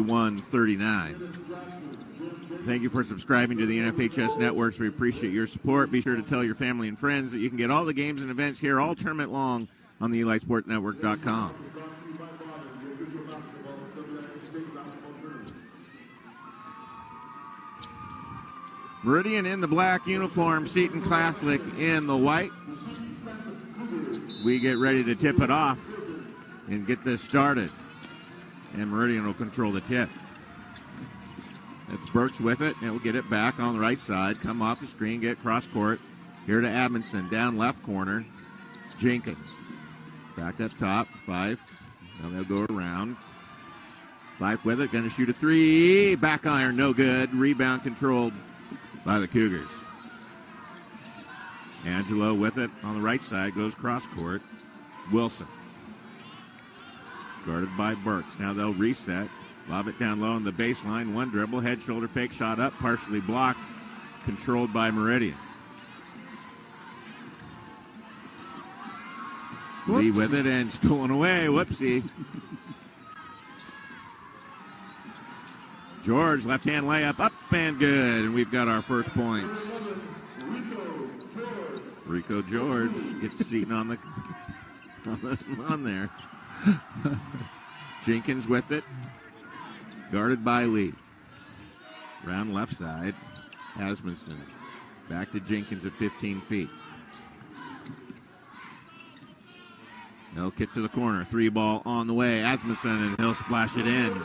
41-39. Thank you for subscribing to the NFHS Networks. We appreciate your support. Be sure to tell your family and friends that you can get all the games and events here all tournament long on the EliSportNetwork.com. Meridian in the black uniform, Seton Catholic in the white. We get ready to tip it off and get this started. And Meridian will control the tip. It's Burks with it, and we'll get it back on the right side. Come off the screen, get cross court. Here to Admonson, down left corner. Jenkins. Back up top, Fife. Now they'll go around. Fife with it, going to shoot a three. Back iron, no good. Rebound controlled by the Cougars. Agelo with it on the right side, goes cross court. Wilson. Guarded by Burks. Now they'll reset. Lob it down low on the baseline. One dribble, head, shoulder, fake, shot up, partially blocked. Controlled by Meridian. Lee with it and stolen away. Whoopsie. George, left-hand layup, up and good. And we've got our first points. Rico George gets Seton on there. Jenkins with it. Guarded by Lee. Round left side. Asmunson. Back to Jenkins at 15 feet. No kick to the corner. Three ball on the way. Asmunson, and he'll splash it in.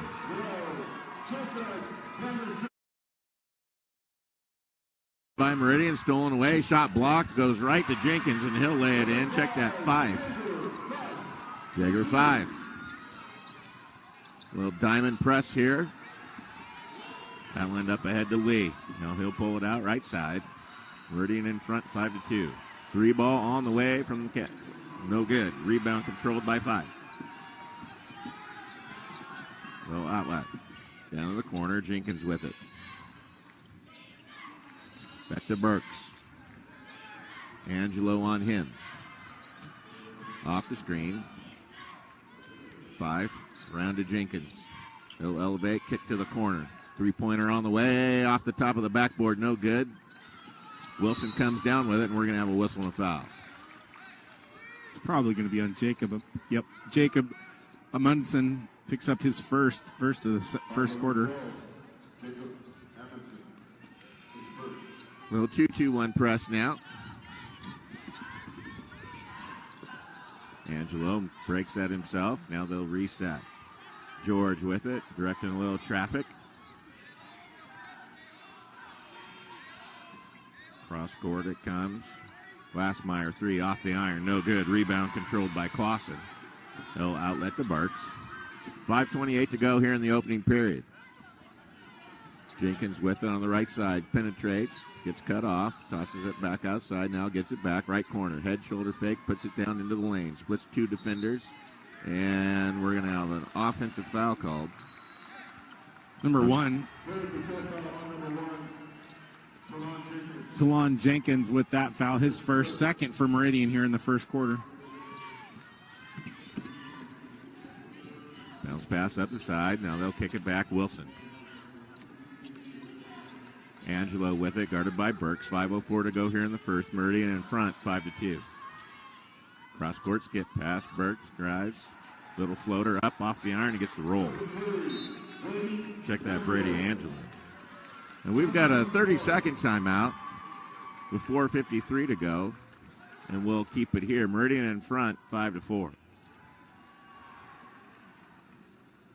By Meridian, stolen away. Shot blocked. Goes right to Jenkins, and he'll lay it in. Check that. 5. Jagger 5. Little diamond press here. That'll end up ahead to Lee. Now he'll pull it out right side. Meridian in front, 5-2. Three ball on the way from the kick. No good. Rebound controlled by 5. Little outlet. Down to the corner. Jenkins with it. Back to Burks. Agelo on him. Off the screen. 5. Round to Jenkins. He'll elevate. Kick to the corner. Three-pointer on the way. Off the top of the backboard. No good. Wilson comes down with it, and we're going to have a whistle and a foul. It's probably going to be on Jacob. Yep. Jacob Amundsen picks up his first of the first quarter. Little 2-2-1 press now. Agelo breaks that himself. Now they'll reset. George with it, directing a little traffic. Cross court it comes. Glassmeyer 3 off the iron. No good. Rebound controlled by Clausen. He'll outlet to Burks. 5:28 to go here in the opening period. Jenkins with it on the right side. Penetrates. Gets cut off. Tosses it back outside. Now gets it back. Right corner. Head, shoulder fake. Puts it down into the lane. Splits 2 defenders. And we're going to have an offensive foul called. Number 1. Talon Jenkins with that foul. His first, second for Meridian here in the first quarter. Bounce pass up the side. Now they'll kick it back. Wilson. Agelo with it, guarded by Burks. 5:04 to go here in the first. Meridian in front, 5-2. Cross court skip pass. Burks drives. Little floater up off the iron and gets the roll. Check that, Brady Agelo. And we've got a 30-second timeout with 4:53 to go. And we'll keep it here. Meridian in front, 5-4.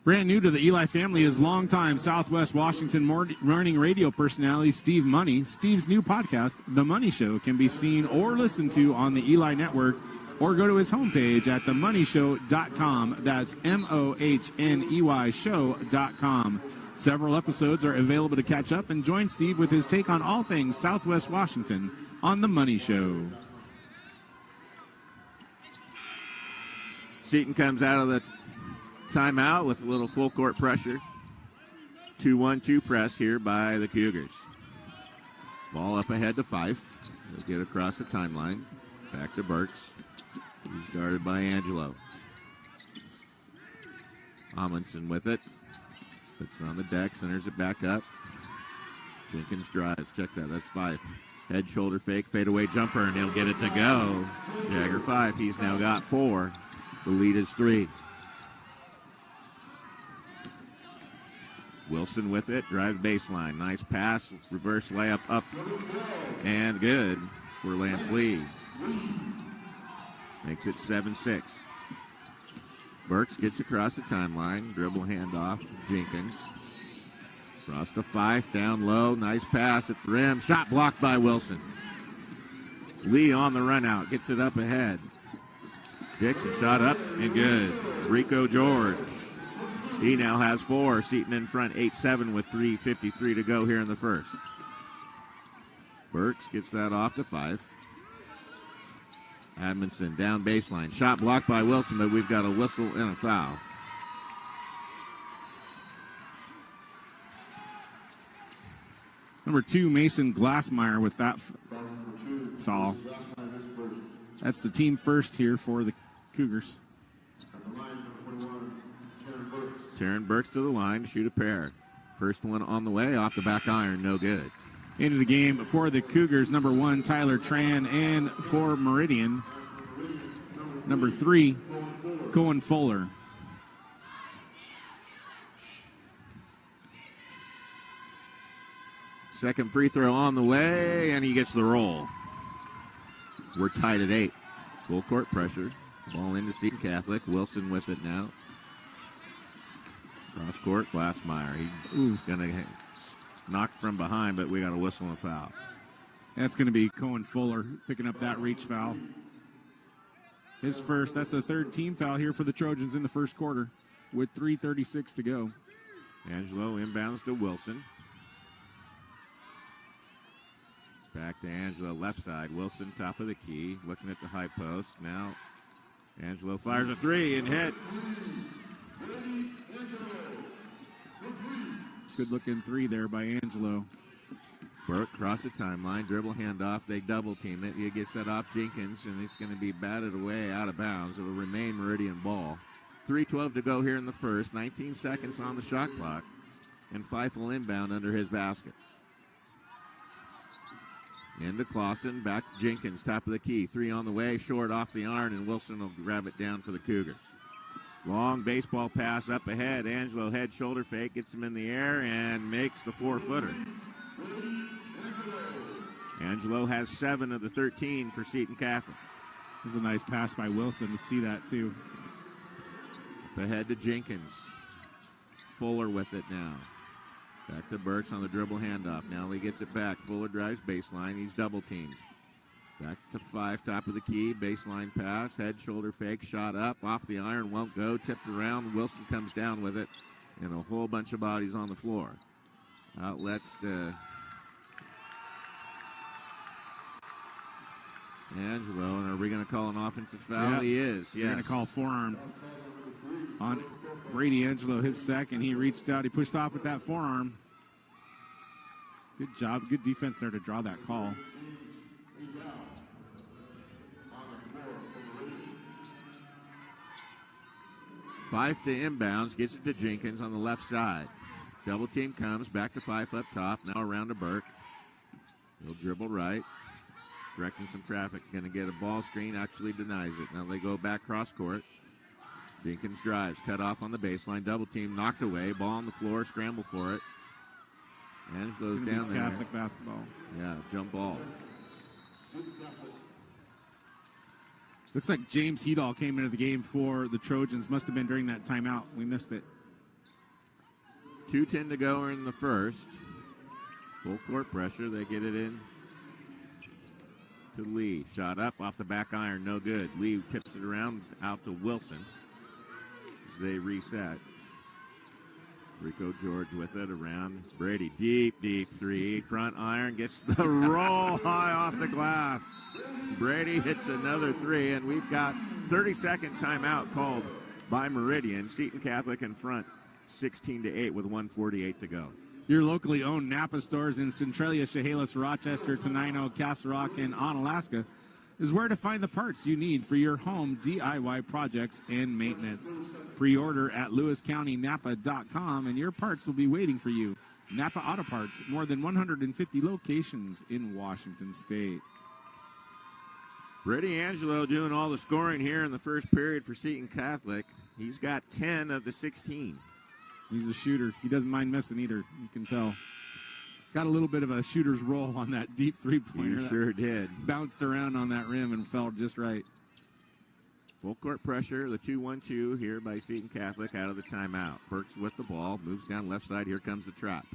Brand new to the Eli family is longtime Southwest Washington morning radio personality Steve Money. Steve's new podcast, The Money Show, can be seen or listened to on the Eli Network, or go to his homepage at themoneyshow.com. That's MOHNEY show.com. Several episodes are available to catch up, and join Steve with his take on all things Southwest Washington on The Money Show. Seton comes out of the timeout with a little full court pressure. 2-1-2 press here by the Cougars. Ball up ahead to Fife. They'll get across the timeline. Back to Burks. He's guarded by Agelo. Amundsen with it. Puts it on the deck, centers it back up. Jenkins drives. Check that. That's Fife. Head, shoulder fake, fadeaway jumper, and he'll get it to go. Jagger Fife. He's now got 4. The lead is 3. Wilson with it. Drive baseline. Nice pass. Reverse layup up. And good for Lance Lee. Makes it 7-6. Burks gets across the timeline. Dribble handoff. Jenkins. Across to Fife. Down low. Nice pass at the rim. Shot blocked by Wilson. Lee on the run out. Gets it up ahead. Dixon shot up and good. Rico George. He now has 4. Seton in front 8-7 with 3:53 to go here in the first. Burks gets that off to Fife. Admonson down baseline. Shot blocked by Wilson, but we've got a whistle and a foul. Number 2, Mason Glassmeyer with that foul. That's the team first here for the Cougars. Taryn Burks to the line to shoot a pair. First one on the way, off the back iron, no good. Into the game for the Cougars, number 1, Tyler Tran, and for Meridian, number 3, Cohen Fuller. Second free throw on the way, and he gets the roll. We're tied at 8. Full court pressure. Ball into Seton Catholic. Wilson with it now. Cross court, Glassmeyer. He's going to knock from behind, but we got a whistle and a foul. That's going to be Cohen Fuller picking up that reach foul. His first. That's the third team foul here for the Trojans in the first quarter with 3:36 to go. Angelo inbounds to Wilson. Back to Angelo, left side. Wilson, top of the key, looking at the high post. Now, Angelo fires a 3 and hits. Good looking 3 there by Angelo. Burke cross the timeline, dribble handoff. They double team it. He gets that off Jenkins, and it's going to be batted away out of bounds. It will remain Meridian ball. 3:12 to go here in the first. 19 seconds on the shot clock, and Fife will inbound under his basket. Into Clausen, back to Jenkins, top of the key. 3 on the way, short off the iron, and Wilson will grab it down for the Cougars. Long baseball pass up ahead. Angelo head shoulder fake, gets him in the air, and makes the 4-footer. Angelo has 7 of the 13 for Seton Catholic. This is a nice pass by Wilson to see that, too. Up ahead to Jenkins. Fuller with it now. Back to Burks on the dribble handoff. Now he gets it back. Fuller drives baseline. He's double teamed. Back to Fife, top of the key. Baseline pass. Head, shoulder fake. Shot up. Off the iron. Won't go. Tipped around. Wilson comes down with it. And a whole bunch of bodies on the floor. Outlets to Angelo. And are we going to call an offensive foul? Yep. He is. You're going to call forearm on Brady Agelo, his second. He reached out. He pushed off with that forearm. Good job. Good defense there to draw that call. Fife to inbounds. Gets it to Jenkins on the left side. Double team comes. Back to Fife up top. Now around to Burke. He'll dribble right. Directing some traffic. Going to get a ball screen. Actually denies it. Now they go back cross court. Jenkins drives, cut off on the baseline, double team, knocked away, ball on the floor, scramble for it. Angelo's down there. Catholic basketball. Yeah, jump ball. Looks like James Hedall came into the game for the Trojans. Must have been during that timeout. We missed it. 2:10 to go in the first. Full court pressure. They get it in to Lee. Shot up off the back iron, no good. Lee tips it around out to Wilson. They reset. Rico George with it around Brady. Deep 3. Front iron gets the roll high off the glass. Brady hits another 3, and we've got 30-second timeout called by Meridian. Seton Catholic in front, 16-8 with 1:48 to go. Your locally owned Napa stores in Centralia, Chehalis, Rochester, Tenino, Castle Rock, and Onalaska is where to find the parts you need for your home DIY projects and maintenance. Pre-order at lewiscountynapa.com, and your parts will be waiting for you. Napa Auto Parts, more than 150 locations in Washington State. Brady Agelo doing all the scoring here in the first period for Seton Catholic. He's got 10 of the 16. He's a shooter. He doesn't mind missing either, you can tell. Got a little bit of a shooter's roll on that deep three-pointer. He sure did. Bounced around on that rim and fell just right. Full court pressure, the 2-1-2 here by Seton Catholic out of the timeout. Burks with the ball, moves down left side. Here comes the trap.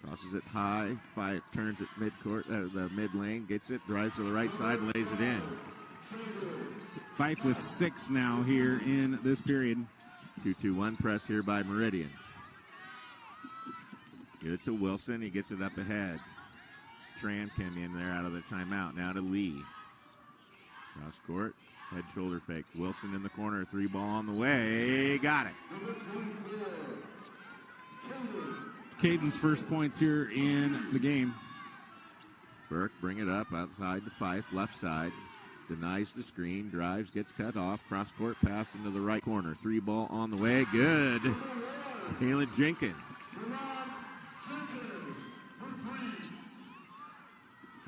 Crosses it high, Fife turns it mid-court, the mid-lane, gets it, drives to the right side, and lays it in. Fife with 6 now here in this period. 2-2-1 press here by Meridian. Get it to Wilson, he gets it up ahead. Tran came in there out of the timeout, now to Lee. Cross court, head shoulder fake. Wilson in the corner, 3-ball on the way, got it. It's Kaiden's first points here in the game. Burke bring it up outside to Fife, left side. Denies the screen, drives, gets cut off. Cross-court pass into the right corner. 3-ball on the way, good. Kalen Jenkins.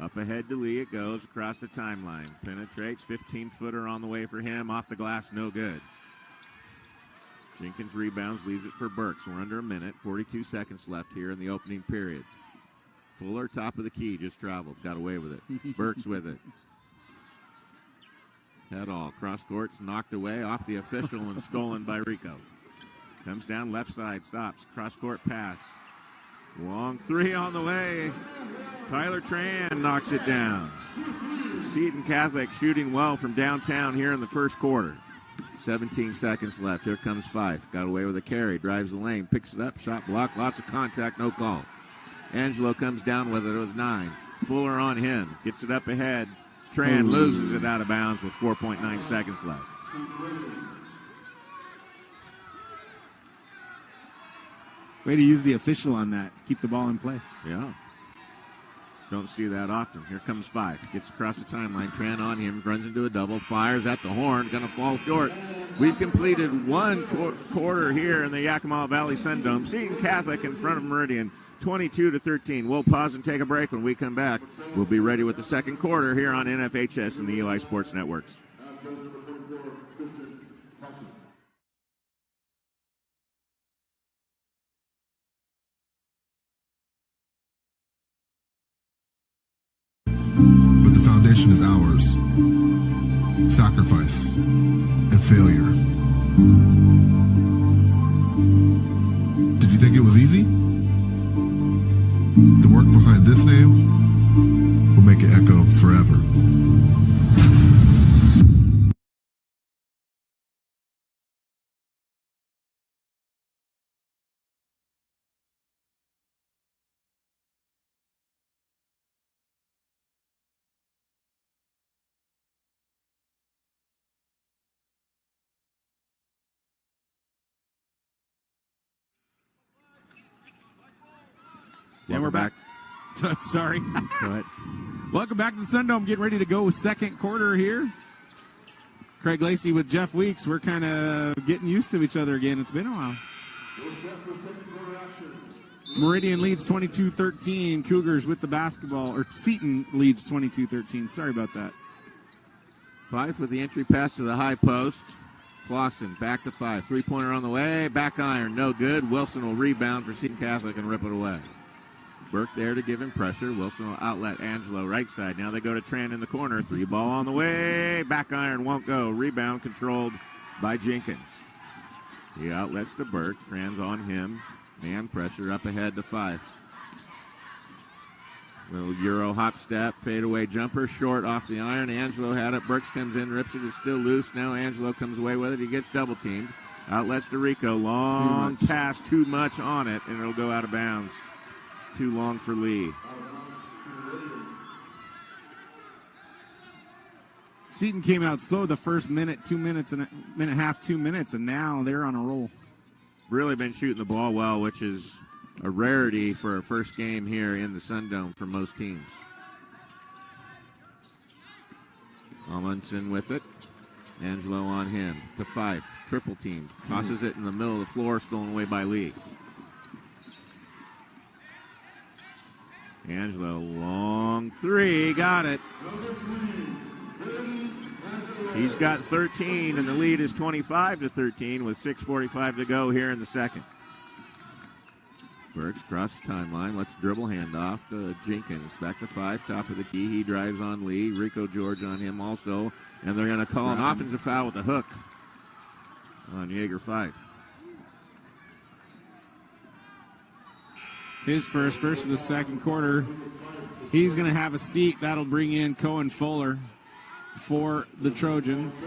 Up ahead to Lee it goes across the timeline. Penetrates, 15-footer on the way for him. Off the glass, no good. Jenkins rebounds, leaves it for Burks. We're under a minute, 42 seconds left here in the opening period. Fuller, top of the key, just traveled, got away with it. Burks with it. Head all, cross court's knocked away off the official and stolen by Rico. Comes down left side, stops, cross court pass. Long 3 on the way. Tyler Tran knocks it down. Seton Catholic shooting well from downtown here in the first quarter. 17 seconds left. Here comes Fife. Got away with a carry. Drives the lane. Picks it up. Shot block. Lots of contact. No call. Agelo comes down with it with 9. Fuller on him. Gets it up ahead. Tran loses it out of bounds with 4.9 seconds left. Way to use the official on that. Keep the ball in play. Yeah. Don't see that often. Here comes Fife. Gets across the timeline. Tran on him. Runs into a double. Fires at the horn. Going to fall short. We've completed one quarter here in the Yakima Valley Sundome. Seton Catholic in front of Meridian. 22-13. We'll pause and take a break. When we come back, we'll be ready with the second quarter here on NFHS and the Eli Sports Networks. But the foundation is ours. Sacrifice and failure. Did you think it was easy? The work behind this name will make it echo forever. And we're back. Sorry. Go ahead. Welcome back to the Sundome. Getting ready to go second quarter here. Craig Lacey with Jeff Weeks. We're kind of getting used to each other again. It's been a while. Meridian leads 22-13. Cougars with the basketball. Or Seton leads 22-13. Sorry about that. Fife with the entry pass to the high post. Clausen back to Fife. 3-pointer on the way. Back iron. No good. Wilson will rebound for Seton Catholic and rip it away. Burke there to give him pressure. Wilson will outlet Agelo right side. Now they go to Tran in the corner. 3-ball on the way. Back iron won't go. Rebound controlled by Jenkins. He outlets to Burke. Tran's on him. Man pressure up ahead to Fife. Little Euro hop step. Fadeaway jumper. Short off the iron. Agelo had it. Burks comes in. Rips it. It's still loose. Now Agelo comes away with it. He gets double teamed. Outlets to Rico. Long pass. Too much on it. And it'll go out of bounds. Too long for Lee. Seton came out slow the first minute, 2 minutes, and a minute, half, 2 minutes, and now they're on a roll. Really been shooting the ball well, which is a rarity for a first game here in the Sundome for most teams. Amundsen with it. Agelo on him to Fife. Triple team. Tosses it in the middle of the floor. Stolen away by Lee. Agelo, long three. Got it. He's got 13, and the lead is 25-13 with 6:45 to go here in the second. Burks across the timeline. Let's dribble handoff to Jenkins. Back to Fife. Top of the key. He drives on Lee. Rico George on him also. And they're going to call an offensive foul with a hook on Jaeger Fife. His first of the second quarter. He's going to have a seat. That'll bring in Cohen Fuller for the Trojans.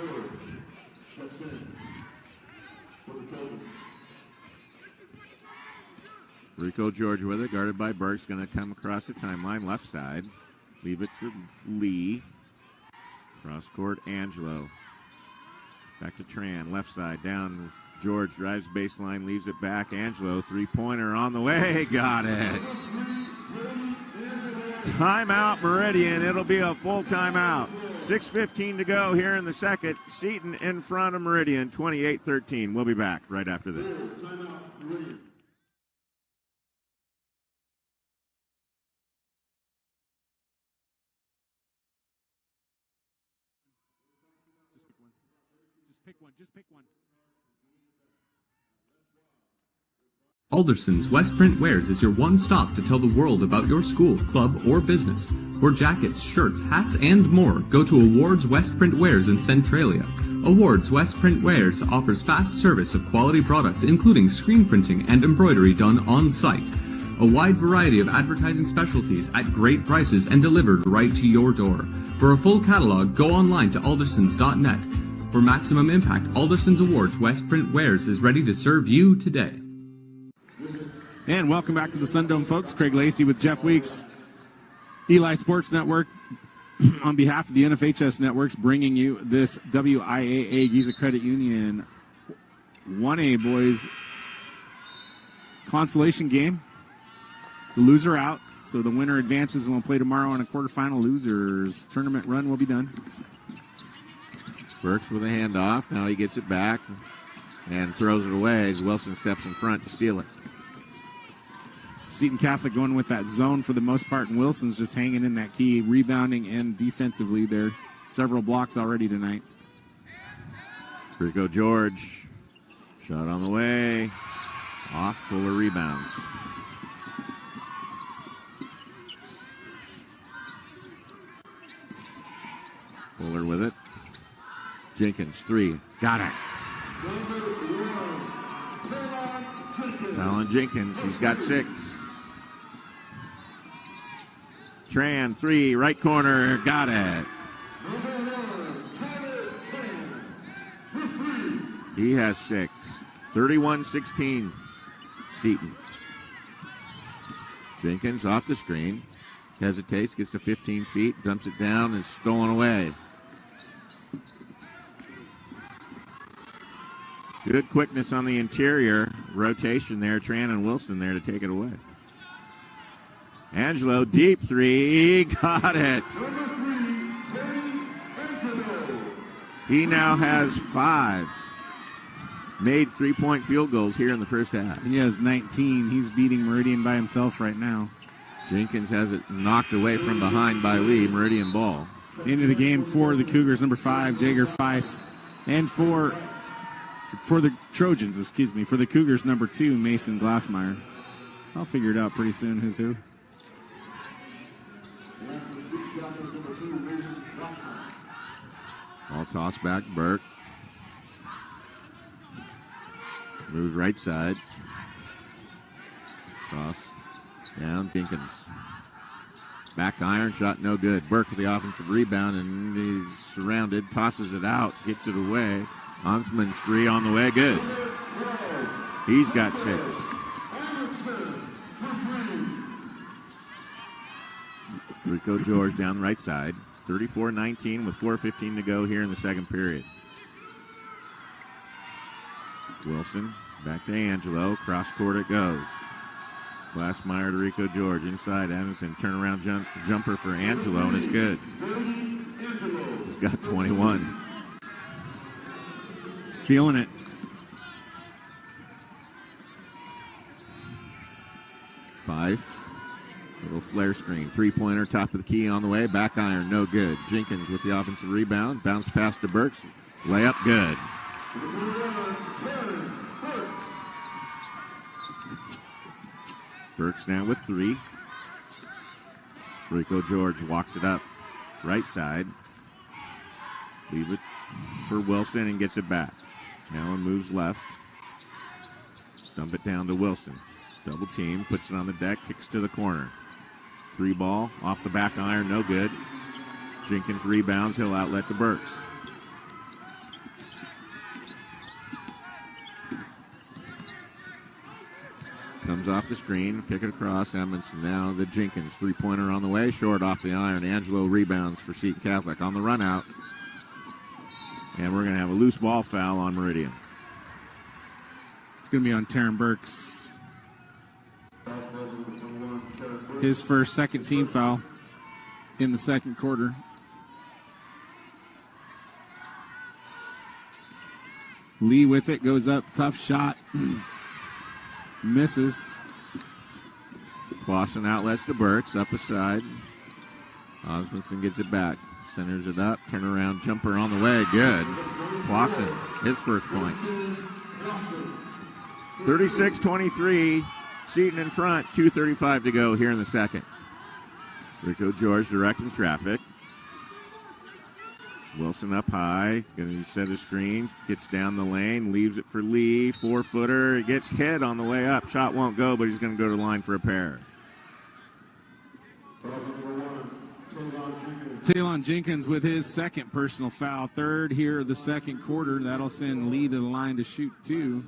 Rico George with it, guarded by Burks. Going to come across the timeline, left side. Leave it to Lee. Cross court, Agelo. Back to Tran, left side, down. George drives baseline, leaves it back. Agelo, three-pointer on the way. Got it. Timeout, Meridian. It'll be a full timeout. 6:15 to go here in the second. Seton in front of Meridian, 28-13. We'll be back right after this. Just pick one. Alderson's Westprint Wares is your one stop to tell the world about your school, club, or business. For jackets, shirts, hats, and more, go to Awards Westprint Wares in Centralia. Awards Westprint Wares offers fast service of quality products, including screen printing and embroidery done on site. A wide variety of advertising specialties at great prices and delivered right to your door. For a full catalog, go online to aldersons.net. For maximum impact, Alderson's Awards Westprint Wares is ready to serve you today. And welcome back to the Sundome, folks. Craig Lacey with Jeff Weeks, Eli Sports Network, on behalf of the NFHS Networks, bringing you this WIAA Giza Credit Union 1A boys consolation game. It's a loser out, so the winner advances and will play tomorrow on a quarterfinal. Losers tournament run will be done. Burks with a handoff. Now he gets it back and throws it away as Wilson steps in front to steal it. Seton Catholic going with that zone for the most part, and Wilson's just hanging in that key, rebounding and defensively there. Several blocks already tonight. Rico George, shot on the way, off, Fuller rebounds. Fuller with it. Jenkins, three, got it. Talon Jenkins, he's got 6. Tran, 3, right corner, got it. He has 6. 31-16, Seton. Jenkins off the screen, hesitates, gets to 15 feet, dumps it down, and stolen away. Good quickness on the interior rotation there. Tran and Wilson there to take it away. Agelo, deep 3. Got it. He now has 5 made 3-point field goals here in the first half. He has 19. He's beating Meridian by himself right now. Jenkins has it knocked away from behind by Lee. Meridian ball. Into the game for the Cougars, number 5, Jaeger Fife. And for the Trojans, for the Cougars, number 2, Mason Glassmeyer. I'll figure it out pretty soon who's who. All toss back, Burke. Moves right side. Cross. Down, Jenkins. Back to iron shot, no good. Burke with the offensive rebound, and he's surrounded. Tosses it out, gets it away. Huntsman's 3 on the way, good. He's got 6. Rico George down the right side. 34-19 with 4:15 to go here in the second period. Wilson back to Agelo. Cross court it goes. Glassmeyer to Rico George. Inside Anderson. Turnaround jumper for Agelo, and it's good. He's got 21. Feeling it. Five. Little flare screen. Three-pointer, top of the key on the way. Back iron, no good. Jenkins with the offensive rebound. Bounce pass to Burks. Layup, good. Burks now with three. Rico George walks it up. Right side. Leave it for Wilson and gets it back. Allen moves left. Dump it down to Wilson. Double team, puts it on the deck, kicks to the corner. Three ball, off the back iron, no good. Jenkins rebounds, he'll outlet to Burks. Comes off the screen, kick it across. Edmondson now to Jenkins. Three-pointer on the way, short off the iron. Agelo rebounds for Seton Catholic on the run out. And we're going to have a loose ball foul on Meridian. It's going to be on Taryn Burks. His first second team foul in the second quarter. Lee with it, goes up, tough shot. Misses. Clausen outlets to Burks, up the side. Osmondson gets it back. Centers it up, turnaround jumper on the way, good. Clausen, his first point. 36-23, Seton in front, 2:35 to go here in the second. Rico George directing traffic. Wilson up high, going to set a screen, gets down the lane, leaves it for Lee, four-footer, it gets hit on the way up. Shot won't go, but he's going to go to the line for a pair. Talon Jenkins with his second personal foul, third here of the second quarter. That'll send Lee to the line to shoot two.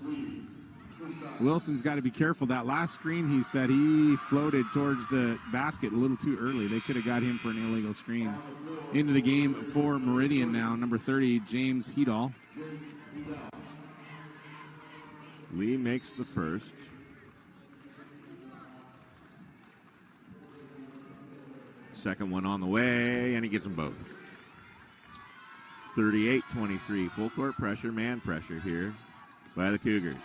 Wilson's got to be careful. That last screen, he said he floated towards the basket a little too early. They could have got him for an illegal screen. Into the game for Meridian now, number 30, James Hedall. Lee makes the first. Second one on the way, and he gets them both. 38-23, full court pressure, man pressure here by the Cougars.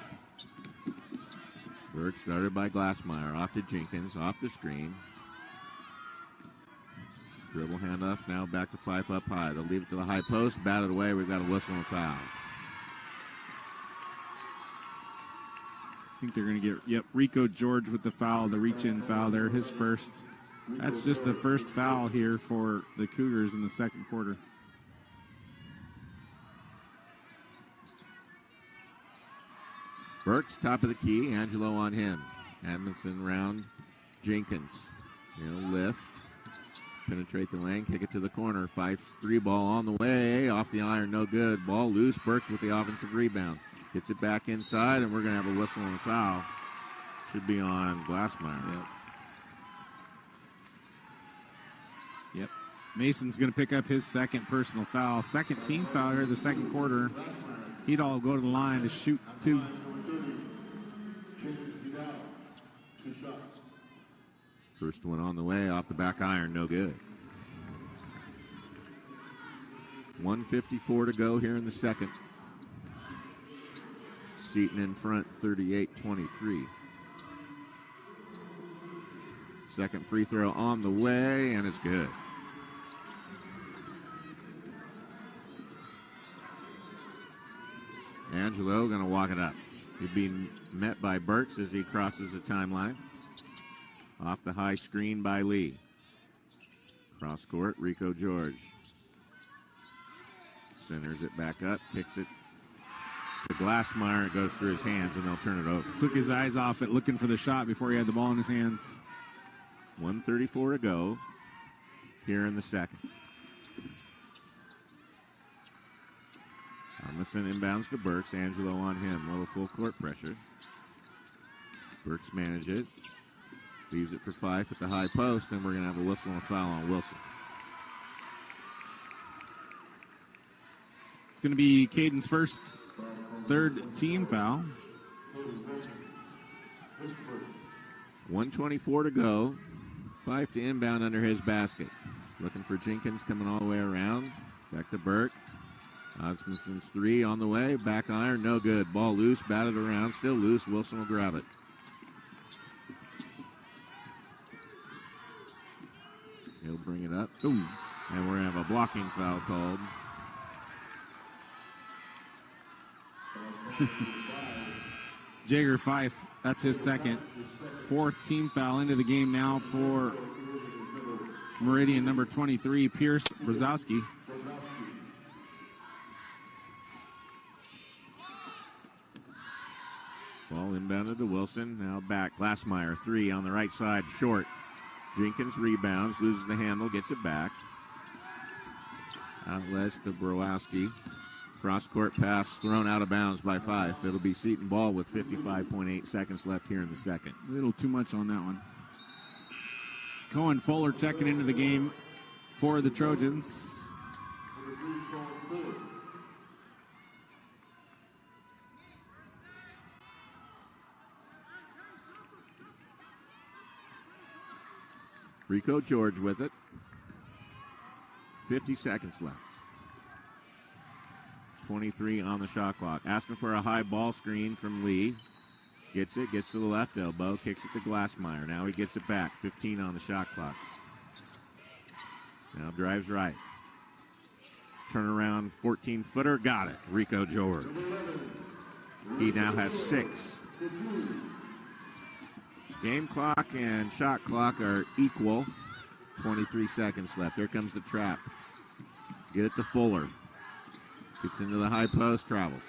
Burke started by Glassmeyer, off to Jenkins, off the screen. Dribble handoff, now back to Fife up high. They'll leave it to the high post, bat it away, we've got a whistle and a foul. I think they're going to get, Rico George with the foul, the reach-in foul there, his first. That's just the first foul here for the Cougars in the second quarter. Burks, top of the key, Agelo on him. Edmondson round, Jenkins. Lift, penetrate the lane, kick it to the corner. Fife's three ball on the way, off the iron, no good. Ball loose, Burks with the offensive rebound. Gets it back inside, and we're going to have a whistle and a foul. Should be on Glassmeyer. Yep. Mason's going to pick up his second personal foul. Second team foul here, the second quarter. He'd all go to the line to shoot two. First one on the way, off the back iron, no good. 1:54 to go here in the second. Seton in front, 38-23. Second free throw on the way, and it's good. Agelo going to walk it up. He'll be met by Burks as he crosses the timeline. Off the high screen by Lee. Cross court, Rico George. Centers it back up, kicks it to Glassmeyer. It goes through his hands, and they'll turn it over. Took his eyes off it, looking for the shot before he had the ball in his hands. 1:34 to go here in the second. Armisen inbounds to Burks. Agelo on him. Little full court pressure. Burks manages it. Leaves it for Fife at the high post, and we're going to have a whistle and a foul on Wilson. It's going to be Kaiden's third team foul. 1:24 to go. Fife to inbound under his basket. Looking for Jenkins coming all the way around. Back to Burke. Osmunsen's three on the way. Back iron, no good. Ball loose, batted around, still loose. Wilson will grab it. He'll bring it up. Ooh. And we're going to have a blocking foul called. Jager Fife, that's his second. Fourth team foul into the game now for Meridian number 23, Pierce Brzezowski. Ball inbounded to Wilson. Now back. Glassmeyer, three on the right side, short. Jenkins rebounds, loses the handle, gets it back. Outlets to Borowski. Cross-court pass thrown out of bounds by Fife. It'll be Seton ball with 55.8 seconds left here in the second. A little too much on that one. Cohen Fuller checking into the game for the Trojans. Rico George with it. 50 seconds left. 23 on the shot clock. Asking for a high ball screen from Lee. Gets it, gets to the left elbow, kicks it to Glassmeyer. Now he gets it back. 15 on the shot clock. Now drives right. Turnaround 14-footer. Got it. Rico George. He now has 6. Game clock and shot clock are equal. 23 seconds left. Here comes the trap. Get it to Fuller. Gets into the high post, travels.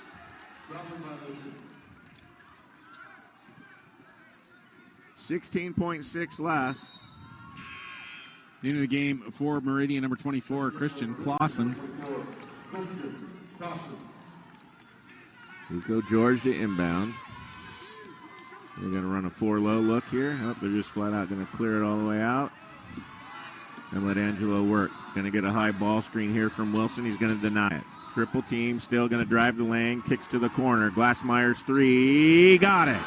16.6 left. Into the game for Meridian number 24, Christian Clausen. Rico George to inbound. They're going to run a 4-low look here. Oh, they're just flat out going to clear it all the way out and let Agelo work. Going to get a high ball screen here from Wilson. He's going to deny it. Triple team, still going to drive the lane, kicks to the corner. Glassmeyer's three, got it.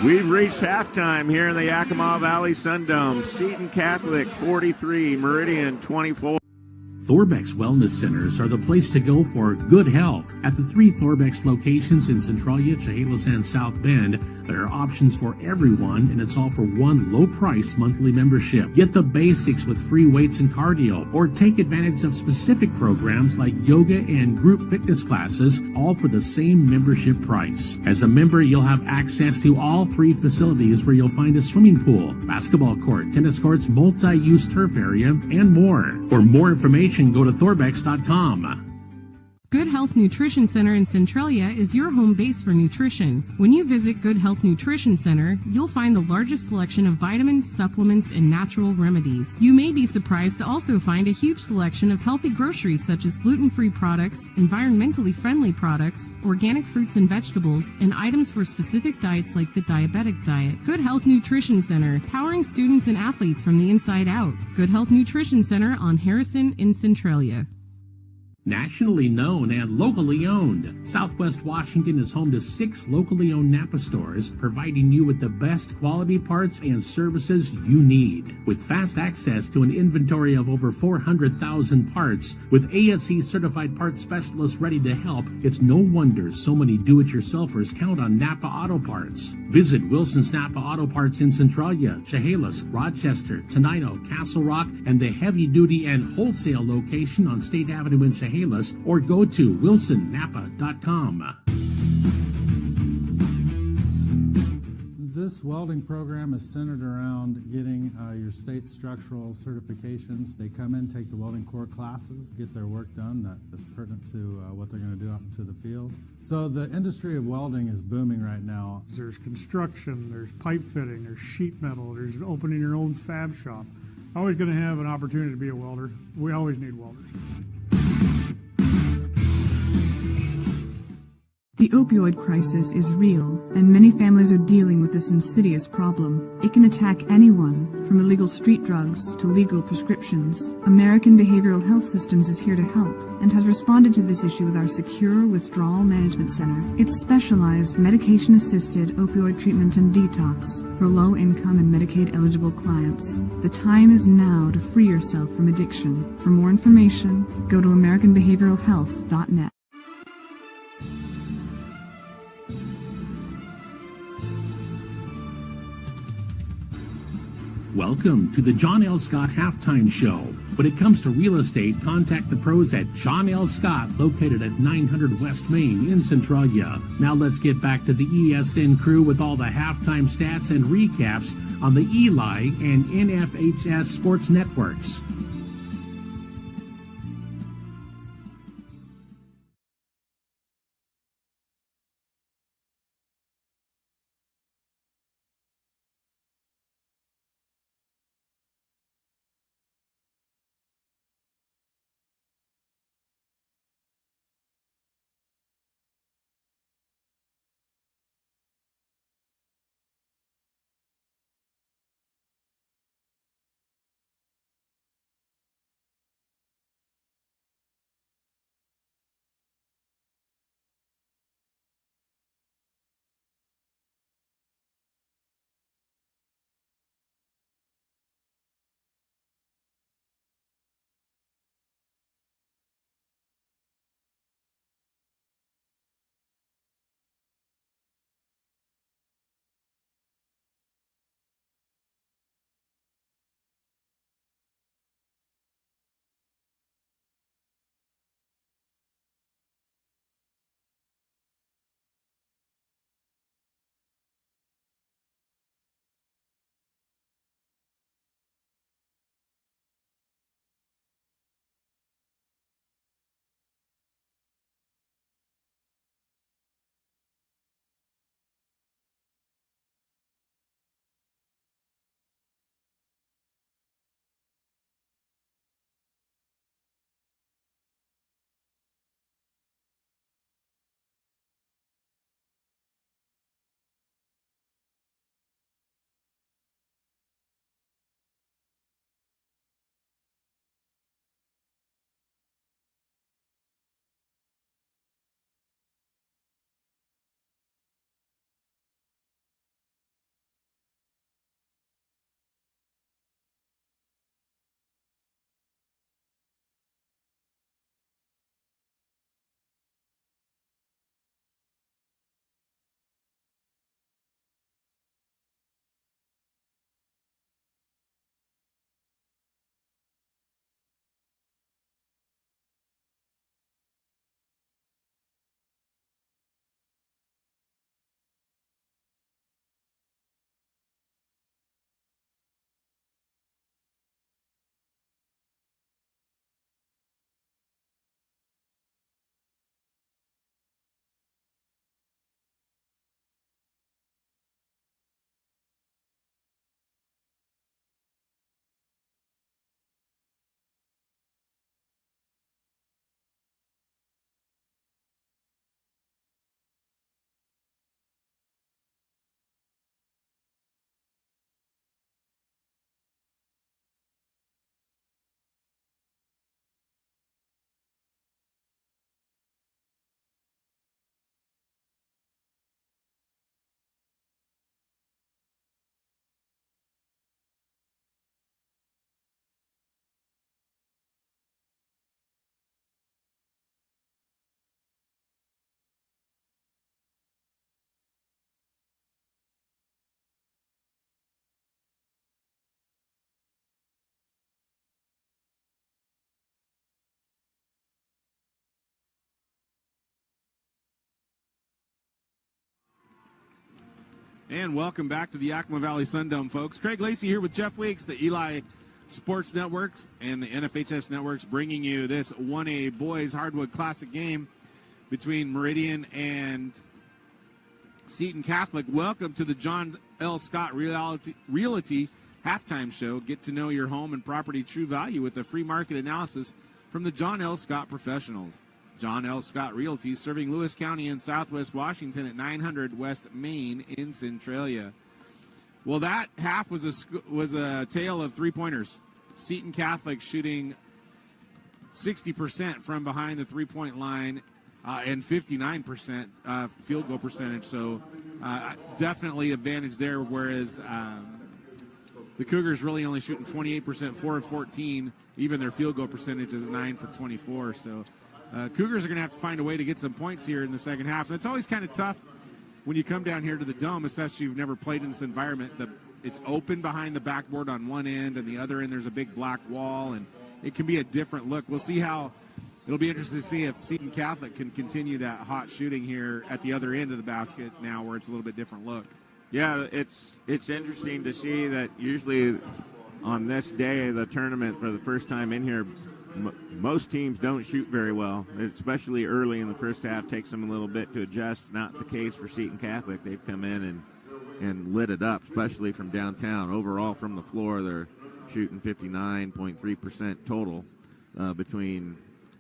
We've reached halftime here in the Yakima Valley Sundome. Seton Catholic 43, Meridian 24. Thorbeck's Wellness Centers are the place to go for good health. At the 3 Thorbeck's locations in Centralia, Chehalis, and South Bend, there are options for everyone, and it's all for one low-price monthly membership. Get the basics with free weights and cardio, or take advantage of specific programs like yoga and group fitness classes, all for the same membership price. As a member, you'll have access to all 3 facilities where you'll find a swimming pool, basketball court, tennis courts, multi-use turf area, and more. For more information, go to Thorbex.com. Good Health Nutrition Center in Centralia is your home base for nutrition. When you visit Good Health Nutrition Center, you'll find the largest selection of vitamins, supplements, and natural remedies. You may be surprised to also find a huge selection of healthy groceries such as gluten-free products, environmentally friendly products, organic fruits and vegetables, and items for specific diets like the diabetic diet. Good Health Nutrition Center, powering students and athletes from the inside out. Good Health Nutrition Center on Harrison in Centralia. Nationally known and locally owned, Southwest Washington is home to 6 locally owned Napa stores, providing you with the best quality parts and services you need. With fast access to an inventory of over 400,000 parts, with ASE certified parts specialists ready to help, it's no wonder so many do-it-yourselfers count on Napa Auto Parts. Visit Wilson's Napa Auto Parts in Centralia, Chehalis, Rochester, Tenino, Castle Rock, and the heavy-duty and wholesale location on State Avenue in Chehalis, or go to wilsonnapa.com. This welding program is centered around getting your state structural certifications. They come in, take the welding core classes, get their work done that is pertinent to what they're going to do out into the field. So the industry of welding is booming right now. There's construction, there's pipe fitting, there's sheet metal, there's opening your own fab shop. Always going to have an opportunity to be a welder. We always need welders. The opioid crisis is real, and many families are dealing with this insidious problem. It can attack anyone, from illegal street drugs to legal prescriptions. American Behavioral Health Systems is here to help, and has responded to this issue with our Secure Withdrawal Management Center. It's specialized medication-assisted opioid treatment and detox for low-income and Medicaid-eligible clients. The time is now to free yourself from addiction. For more information, go to AmericanBehavioralHealth.net. Welcome to the John L. Scott Halftime Show. When it comes to real estate, contact the pros at John L. Scott, located at 900 West Main in Centralia. Now let's get back to the ESN crew with all the halftime stats and recaps on the Eli and NFHS sports networks. And welcome back to the Yakima Valley Sundome, folks. Craig Lacey here with Jeff Weeks, the Eli Sports Networks and the NFHS Networks, bringing you this 1A Boys Hardwood Classic game between Meridian and Seton Catholic. Welcome to the John L. Scott Realty Halftime Show. Get to know your home and property true value with a free market analysis from the John L. Scott professionals. John L. Scott Realty, serving Lewis County and Southwest Washington at 900 West Main in Centralia. Well, that half was a tale of three-pointers. Seton Catholic shooting 60% from behind the three-point line and 59% field goal percentage. So definitely advantage there, whereas the Cougars really only shooting 28%, 4 of 14. Even their field goal percentage is 9 for 24. So Cougars are going to have to find a way to get some points here in the second half. That's always kind of tough when you come down here to the Dome, especially if you've never played in this environment. It's open behind the backboard on one end, and the other end there's a big black wall, and it can be a different look. We'll see how – it'll be interesting to see if Seton Catholic can continue that hot shooting here at the other end of the basket now, where it's a little bit different look. Yeah, it's interesting to see that usually on this day of the tournament for the first time in here, most teams don't shoot very well, especially early in the first half. Takes them a little bit to adjust. Not the case for Seton Catholic. They've come in and lit it up, especially from downtown. Overall, from the floor, they're shooting 59.3% total between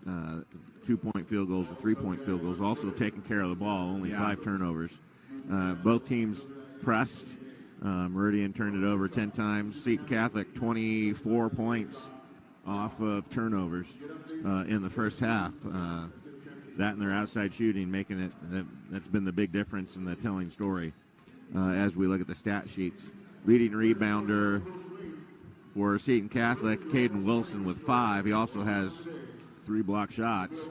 2-point field goals and 3-point field goals. Also taking care of the ball, only 5 turnovers. Both teams pressed. Meridian turned it over 10 times. Seton Catholic 24 points off of turnovers in the first half. That and their outside shooting making it, that's been the big difference in the telling story as we look at the stat sheets. Leading rebounder for Seton Catholic, Kaiden Wilson with 5. He also has 3 block shots.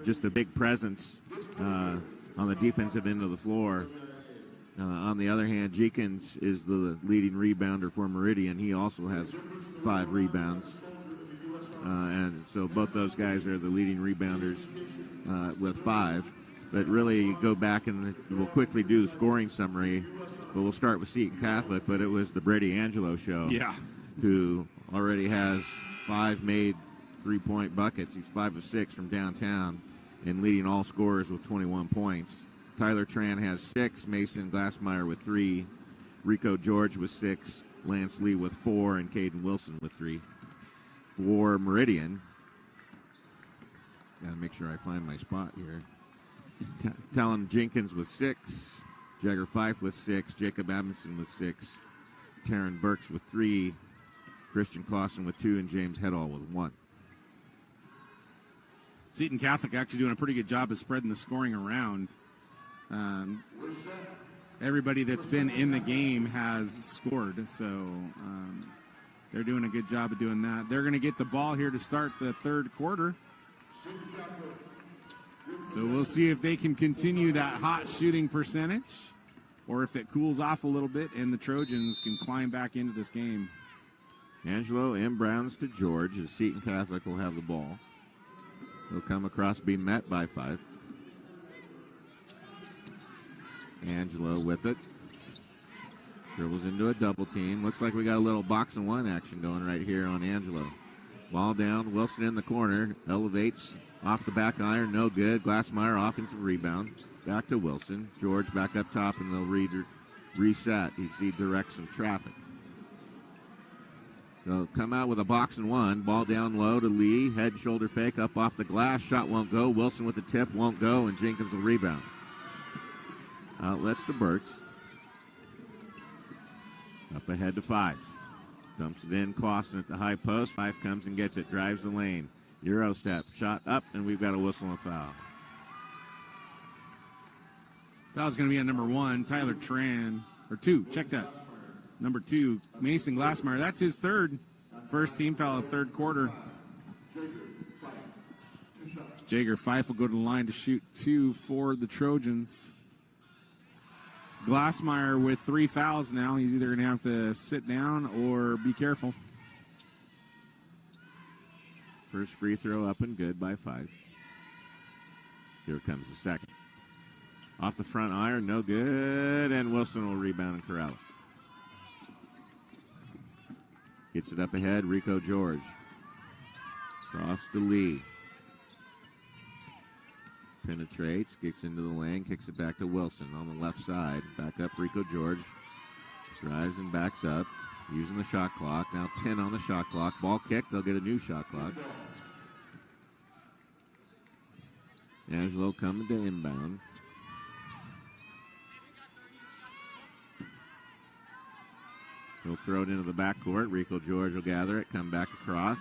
Just a big presence on the defensive end of the floor. On the other hand, Jenkins is the leading rebounder for Meridian. He also has 5 rebounds. And so both those guys are the leading rebounders with 5. But really, you go back and we'll quickly do the scoring summary. But we'll start with Seton Catholic, but it was the Brady Agelo show. Yeah. Who already has 5 made 3-point buckets. He's 5 of 6 from downtown and leading all scorers with 21 points. Tyler Tran has 6, Mason Glassmeyer with 3, Rico George with 6, Lance Lee with 4, and Kaiden Wilson with 3. For Meridian, gotta make sure I find my spot here. Talon Jenkins with 6, Jagger Fife with 6, Jacob Amundsen with 6, Taryn Burks with 3, Christian Clausen with 2, and James Heddall with 1. Seton Catholic actually doing a pretty good job of spreading the scoring around. Everybody that's been in the game has scored, so they're doing a good job of doing that. They're going to get the ball here to start the third quarter. So we'll see if they can continue that hot shooting percentage or if it cools off a little bit and the Trojans can climb back into this game. Angelo inbounds to George as Seton Catholic will have the ball. He'll come across, be met by 5. Angelo with it. Dribbles into a double team. Looks like we got a little box and one action going right here on Angelo. Ball down. Wilson in the corner. Elevates off the back iron. No good. Glassmeyer offensive rebound. Back to Wilson. George back up top, and they'll reset. He directs some traffic. So come out with a box and one. Ball down low to Lee. Head shoulder fake up off the glass. Shot won't go. Wilson with the tip won't go, and Jenkins will rebound. Outlets to Burks. Up ahead to 5. Dumps it in. Clausen at the high post. 5 comes and gets it. Drives the lane. Euro step. Shot up, and we've got a whistle and a foul. Foul's going to be on number 1, Tyler Tran. Or 2, check that. Number 2, Mason Glassmeyer. That's his third. First team foul of third quarter. Jagger Fife will go to the line to shoot 2 for the Trojans. Glassmeyer with 3 fouls now. He's either going to have to sit down or be careful. First free throw up and good by 5. Here comes the second. Off the front iron, no good, and Wilson will rebound and corral it. Gets it up ahead, Rico George. Cross to Lee. Penetrates, gets into the lane, kicks it back to Wilson on the left side. Back up Rico George. Drives and backs up, using the shot clock. Now 10 on the shot clock. Ball kicked, they'll get a new shot clock. Agelo coming to inbound. He'll throw it into the backcourt. Rico George will gather it, come back across.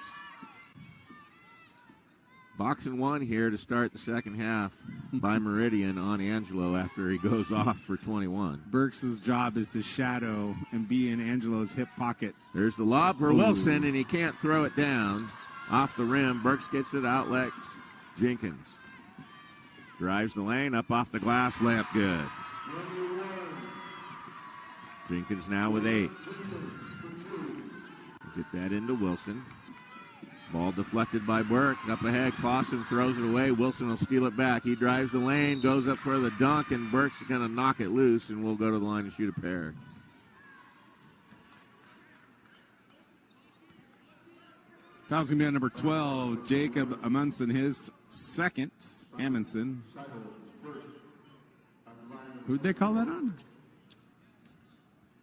Box and one here to start the second half by Meridian on Agelo after he goes off for 21. Burks' job is to shadow and be in Angelo's hip pocket. There's the lob for Wilson, and he can't throw it down. Off the rim, Burks gets it, outlets Jenkins. Drives the lane, up off the glass, layup good. Jenkins now with 8. Get that into Wilson. Ball deflected by Burke. Up ahead, Clausen throws it away. Wilson will steal it back. He drives the lane, goes up for the dunk, and Burke's going to knock it loose, and we'll go to the line and shoot a pair. Foul's going to be on number 12, Jacob Amundsen, his second. Amundsen. Who'd they call that on?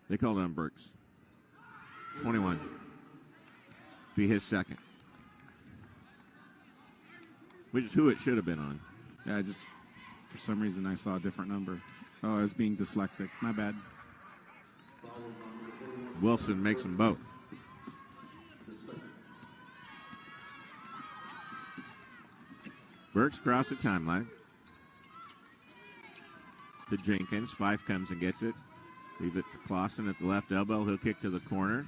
They called it on Burks. 21. Be his second. Which is who it should have been on. Yeah, just for some reason I saw a different number. Oh, I was being dyslexic. My bad. Wilson makes them both. Burks across the timeline. To Jenkins. Fife comes and gets it. Leave it to Clausen at the left elbow. He'll kick to the corner.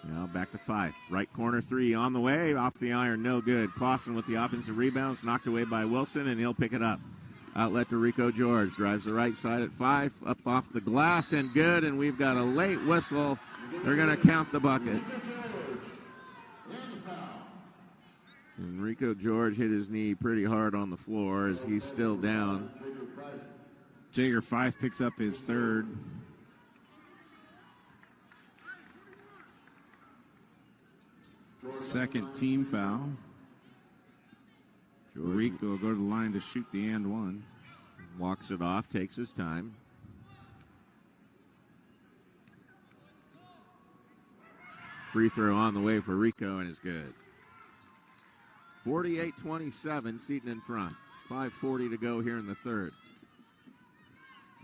Now back to Fife. Right corner 3 on the way. Off the iron, no good. Clausen with the offensive rebounds. Knocked away by Wilson, and he'll pick it up. Outlet to Rico George. Drives the right side at Fife. Up off the glass and good. And we've got a late whistle. They're going to count the bucket. And Rico George hit his knee pretty hard on the floor as he's still down. Jager Fife picks up his third. Second team foul. Rico will go to the line to shoot the and one. Walks it off, takes his time. Free throw on the way for Rico, and it's good. 48-27, Seton in front. 5:40 to go here in the third.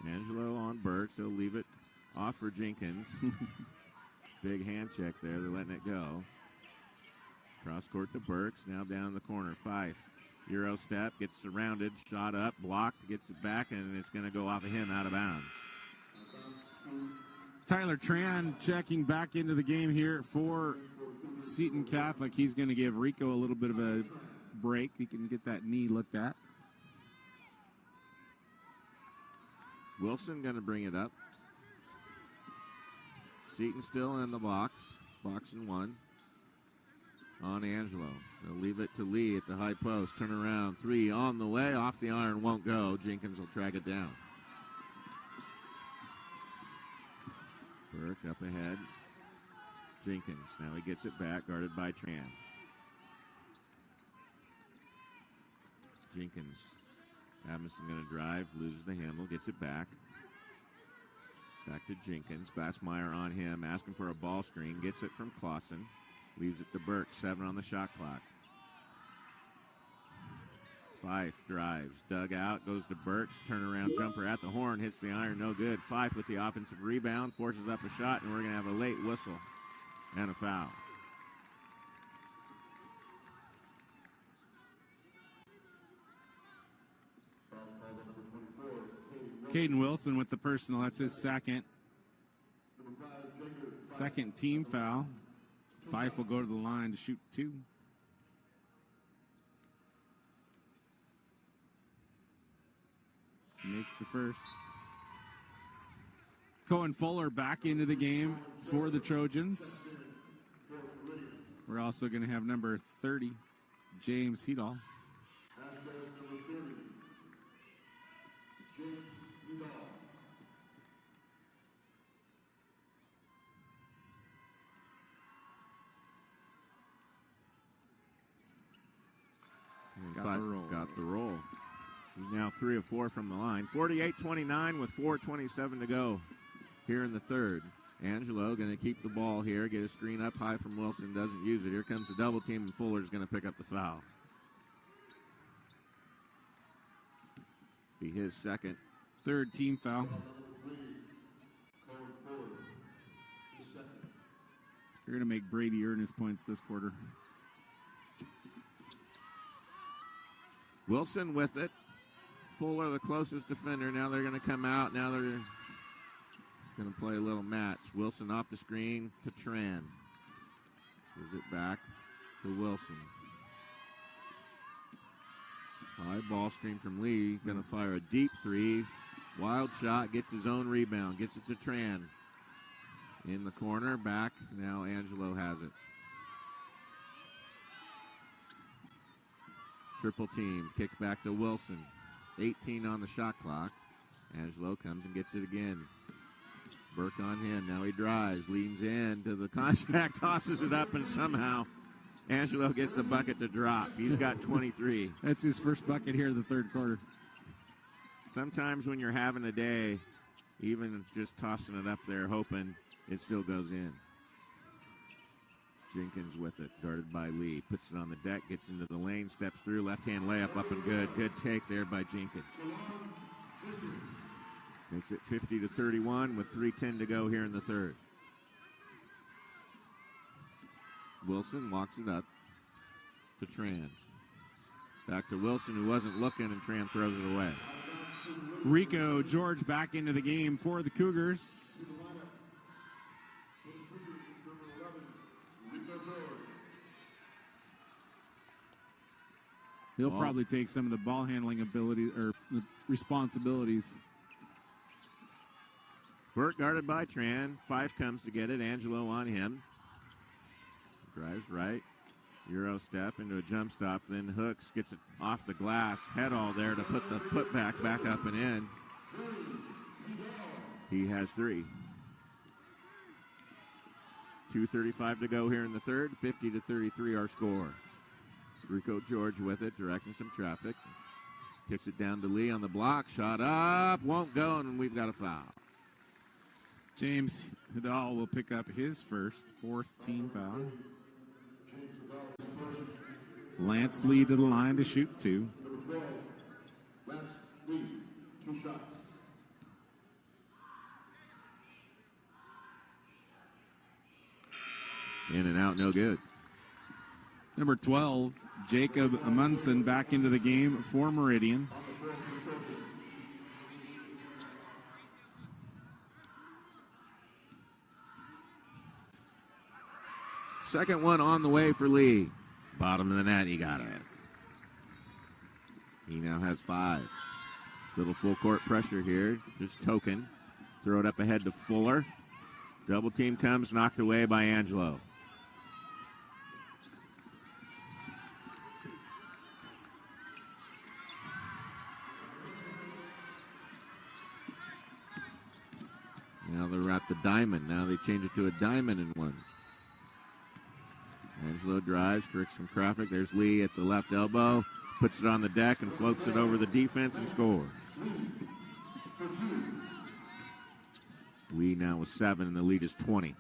Agelo on Burks. He'll leave it off for Jenkins. Big hand check there. They're letting it go. Cross court to Burks. Now down in the corner. Fife. Euro step. Gets surrounded. Shot up. Blocked. Gets it back. And it's going to go off of him out of bounds. Tyler Tran checking back into the game here for Seton Catholic. He's going to give Rico a little bit of a break. He can get that knee looked at. Wilson going to bring it up. Seton still in the box. Box and one. On Agelo. They'll leave it to Lee at the high post. Turn around. 3 on the way. Off the iron. Won't go. Jenkins will track it down. Burke up ahead. Jenkins. Now he gets it back. Guarded by Tran. Jenkins. Amundsen going to drive, loses the handle, gets it back. Back to Jenkins. Bassmeyer on him, asking for a ball screen. Gets it from Clausen. Leaves it to Burke. 7 on the shot clock. Fife drives. Dug out. Goes to Burks. Turnaround jumper at the horn. Hits the iron. No good. Fife with the offensive rebound. Forces up a shot, and we're going to have a late whistle and a foul. Kaiden Wilson with the personal. That's his second team foul. Fife will go to the line to shoot 2. Makes the first. Cohen Fuller back into the game for the Trojans. We're also going to have number 30, James Hedall. Got the roll. He's now 3 of 4 from the line. 48-29 with 4:27 to go here in the third. Agelo going to keep the ball here, get a screen up high from Wilson, doesn't use it. Here comes the double team, and Fuller's going to pick up the foul. Be his second. Third team foul. You're going to make Brady earn his points this quarter. Wilson with it. Fuller, the closest defender. Now they're going to come out. Now they're going to play a little match. Wilson off the screen to Tran. Gives it back to Wilson. High ball screen from Lee. Going to fire a deep three. Wild shot. Gets his own rebound. Gets it to Tran. In the corner. Back. Now Agelo has it. Triple team. Kick back to Wilson. 18 on the shot clock. Agelo comes and gets it again. Burke on him. Now he drives. Leans in to the contact. Tosses it up, and somehow Agelo gets the bucket to drop. He's got 23. That's his first bucket here in the third quarter. Sometimes when you're having a day, even just tossing it up there, hoping it still goes in. Jenkins with it, guarded by Lee. Puts it on the deck, gets into the lane, steps through, left-hand layup up and good. Good take there by Jenkins. Makes it 50-31 with 3:10 to go here in the third. Wilson walks it up to Tran. Back to Wilson, who wasn't looking, and Tran throws it away. Rico George back into the game for the Cougars. He'll probably take some of the ball handling ability or responsibilities. Burke guarded by Tran. Fife comes to get it. Agelo on him. Drives right. Euro step into a jump stop. Then hooks, gets it off the glass. Head all there to put the putback back up and in. He has 3. 2:35 to go here in the third. 50-33 our score. Rico George with it, directing some traffic. Kicks it down to Lee on the block. Shot up. Won't go, and we've got a foul. James Hidal will pick up his first, 4th team foul. Lance Lee to the line to shoot 2. Lance Lee, 2 shots. In and out, no good. Number 12, Jacob Amundsen back into the game for Meridian. Second one on the way for Lee. Bottom of the net, he got it. He now has 5. Little full court pressure here. Just token. Throw it up ahead to Fuller. Double team comes, knocked away by Agelo. Now they're at the diamond. Now they change it to a diamond and 1. Agelo drives, corrects some traffic. There's Lee at the left elbow. Puts it on the deck and floats it over the defense and scores. Lee now with 7, and the lead is 20.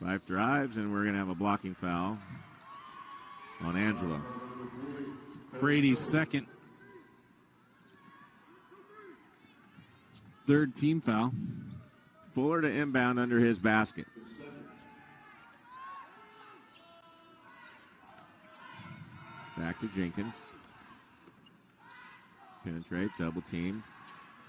5 drives, and we're going to have a blocking foul on Agelo. Brady's second. 3rd team foul. Fuller to inbound under his basket. Back to Jenkins. Penetrate, double team.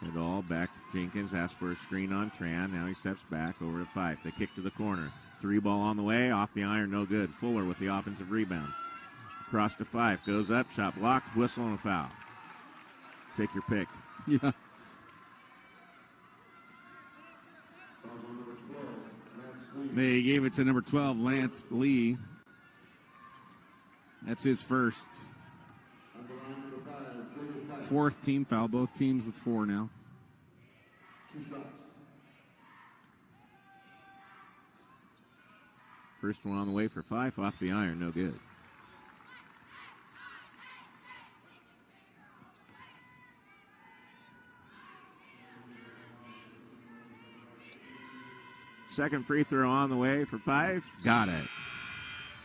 And all back to Jenkins. Asks for a screen on Tran. Now he steps back over to Fife. They kick to the corner. 3 ball on the way. Off the iron, no good. Fuller with the offensive rebound. Across to Fife. Goes up. Shot blocked. Whistle and a foul. Take your pick. Yeah. They gave it to number 12, Lance Lee. That's his first. 4th team foul. Both teams with 4 now. First one on the way for Fife. Off the iron. No good. Second free throw on the way for Fife. Got it.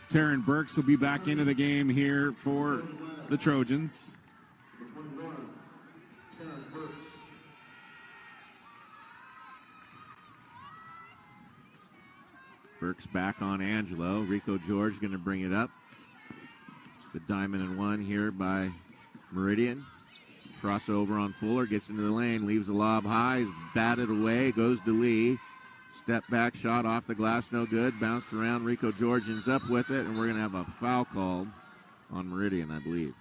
Taryn Burks will be back into the game here for the Trojans. Burks back on Angelo. Rico George going to bring it up. The diamond and one here by Meridian. Crossover on Fuller, gets into the lane, leaves the lob high, batted away, goes to Lee. Step back shot off the glass, no good. Bounced around, Rico George ends up with it, and we're going to have a foul called on Meridian, I believe.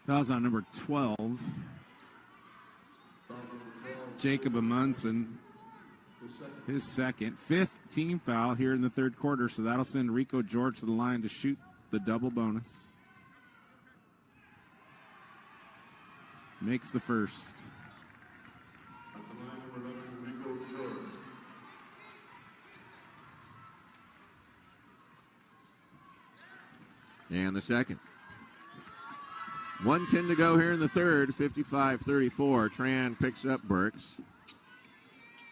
Foul's on number 12. Jacob Amundsen, his second. Fifth team foul here in the third quarter, so that'll send Rico George to the line to shoot the double bonus. Makes the first. And the second. 1:10 to go here in the third, 55-34. Tran picks up Burks.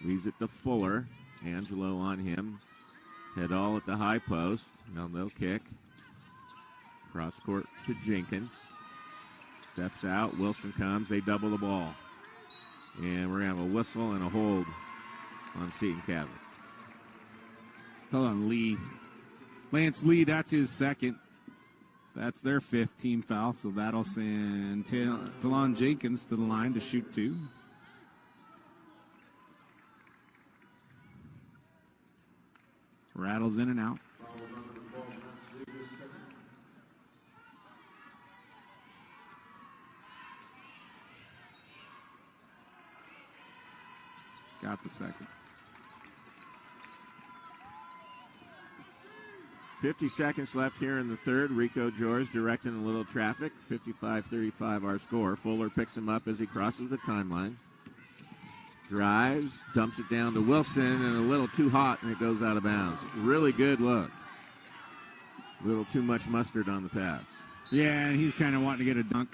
Leaves it to Fuller. Angelo on him. Head all at the high post. Now they'll kick. Cross court to Jenkins. Steps out. Wilson comes. They double the ball. And we're going to have a whistle and a hold on Seton Catholic. Hold on, Lee. Lance Lee, that's his second. That's their fifth team foul, so that'll send Talon Jenkins to the line to shoot two. Rattles in and out. Got the second. 50 seconds left here in the third. Rico George directing a little traffic. 55-35 our score. Fuller picks him up as he crosses the timeline. Drives, dumps it down to Wilson, and a little too hot, and it goes out of bounds. Really good look. A little too much mustard on the pass. Yeah, and he's kind of wanting to get a dunk.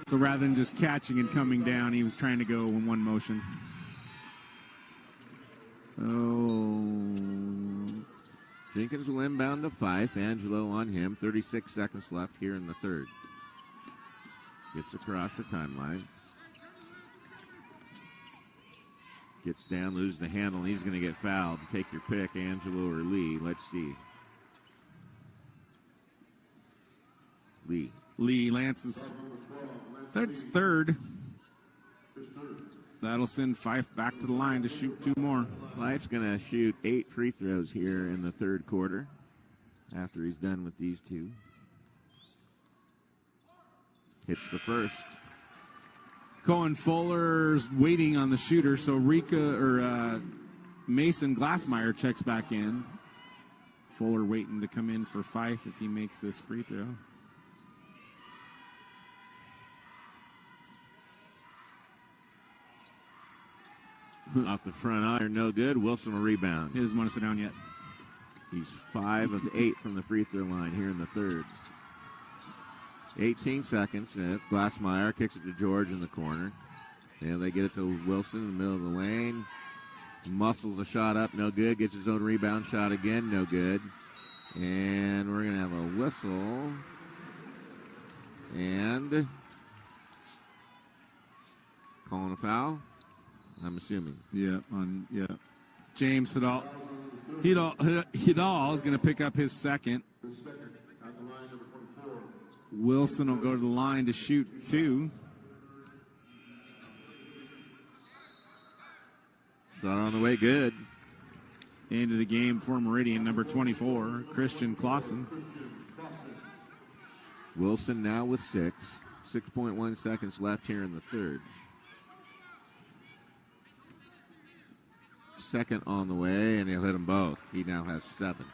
So rather than just catching and coming down, he was trying to go in one motion. Oh. Jenkins will inbound to Fife. Angelo on him. 36 seconds left here in the third. Gets across the timeline. Gets down, loses the handle, and he's going to get fouled. Take your pick, Angelo or Lee. Let's see. Lee. Lee, Lance's. That's third. That'll send Fife back to the line to shoot two more. Fife's going to shoot 8 free throws here in the third quarter after he's done with these two. Hits the first. Cohen Fuller's waiting on the shooter, so Mason Glassmeyer checks back in. Fuller waiting to come in for Fife if he makes this free throw. Off the front iron, no good. Wilson will rebound. He doesn't want to sit down yet. He's 5 of 8 from the free throw line here in the third. 18 seconds. Glassmeyer kicks it to George in the corner. And they get it to Wilson in the middle of the lane. Muscles a shot up, no good. Gets his own rebound shot again, no good. And we're going to have a whistle. And calling a foul, I'm assuming. Yeah. James Hidal is going to pick up his second. Wilson will go to the line to shoot two. Shot on the way, good. Into the game for Meridian, number 24, Christian Clausen. Wilson now with 6. 6.1 seconds left here in the third. Second on the way, and he'll hit them both. He now has 7.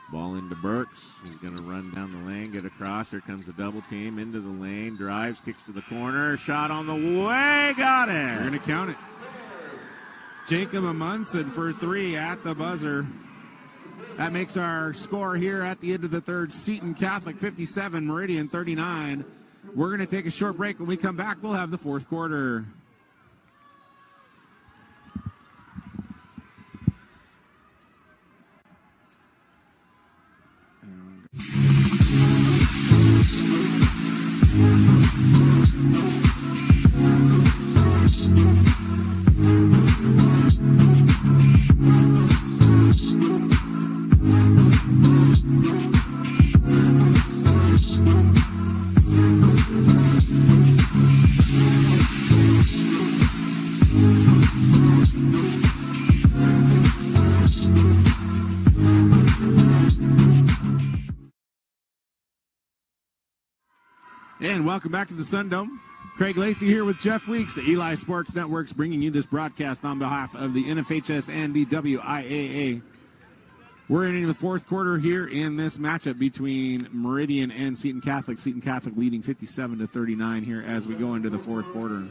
Ball into Burks. He's going to run down the lane, get across. Here comes the double team into the lane. Drives, kicks to the corner. Shot on the way. Got it. We're going to count it. Jacob Amundsen for 3 at the buzzer. That makes our score here at the end of the third. Seton Catholic 57, Meridian 39. We're going to take a short break. When we come back, we'll have the fourth quarter. And welcome back to the Sun Dome. Craig Lacey here with Jeff Weeks. The Eli Sports Network's bringing you this broadcast on behalf of the NFHS and the WIAA. We're in the fourth quarter here in this matchup between Meridian and Seton Catholic. Seton Catholic leading 57-39 here as we go into the fourth quarter.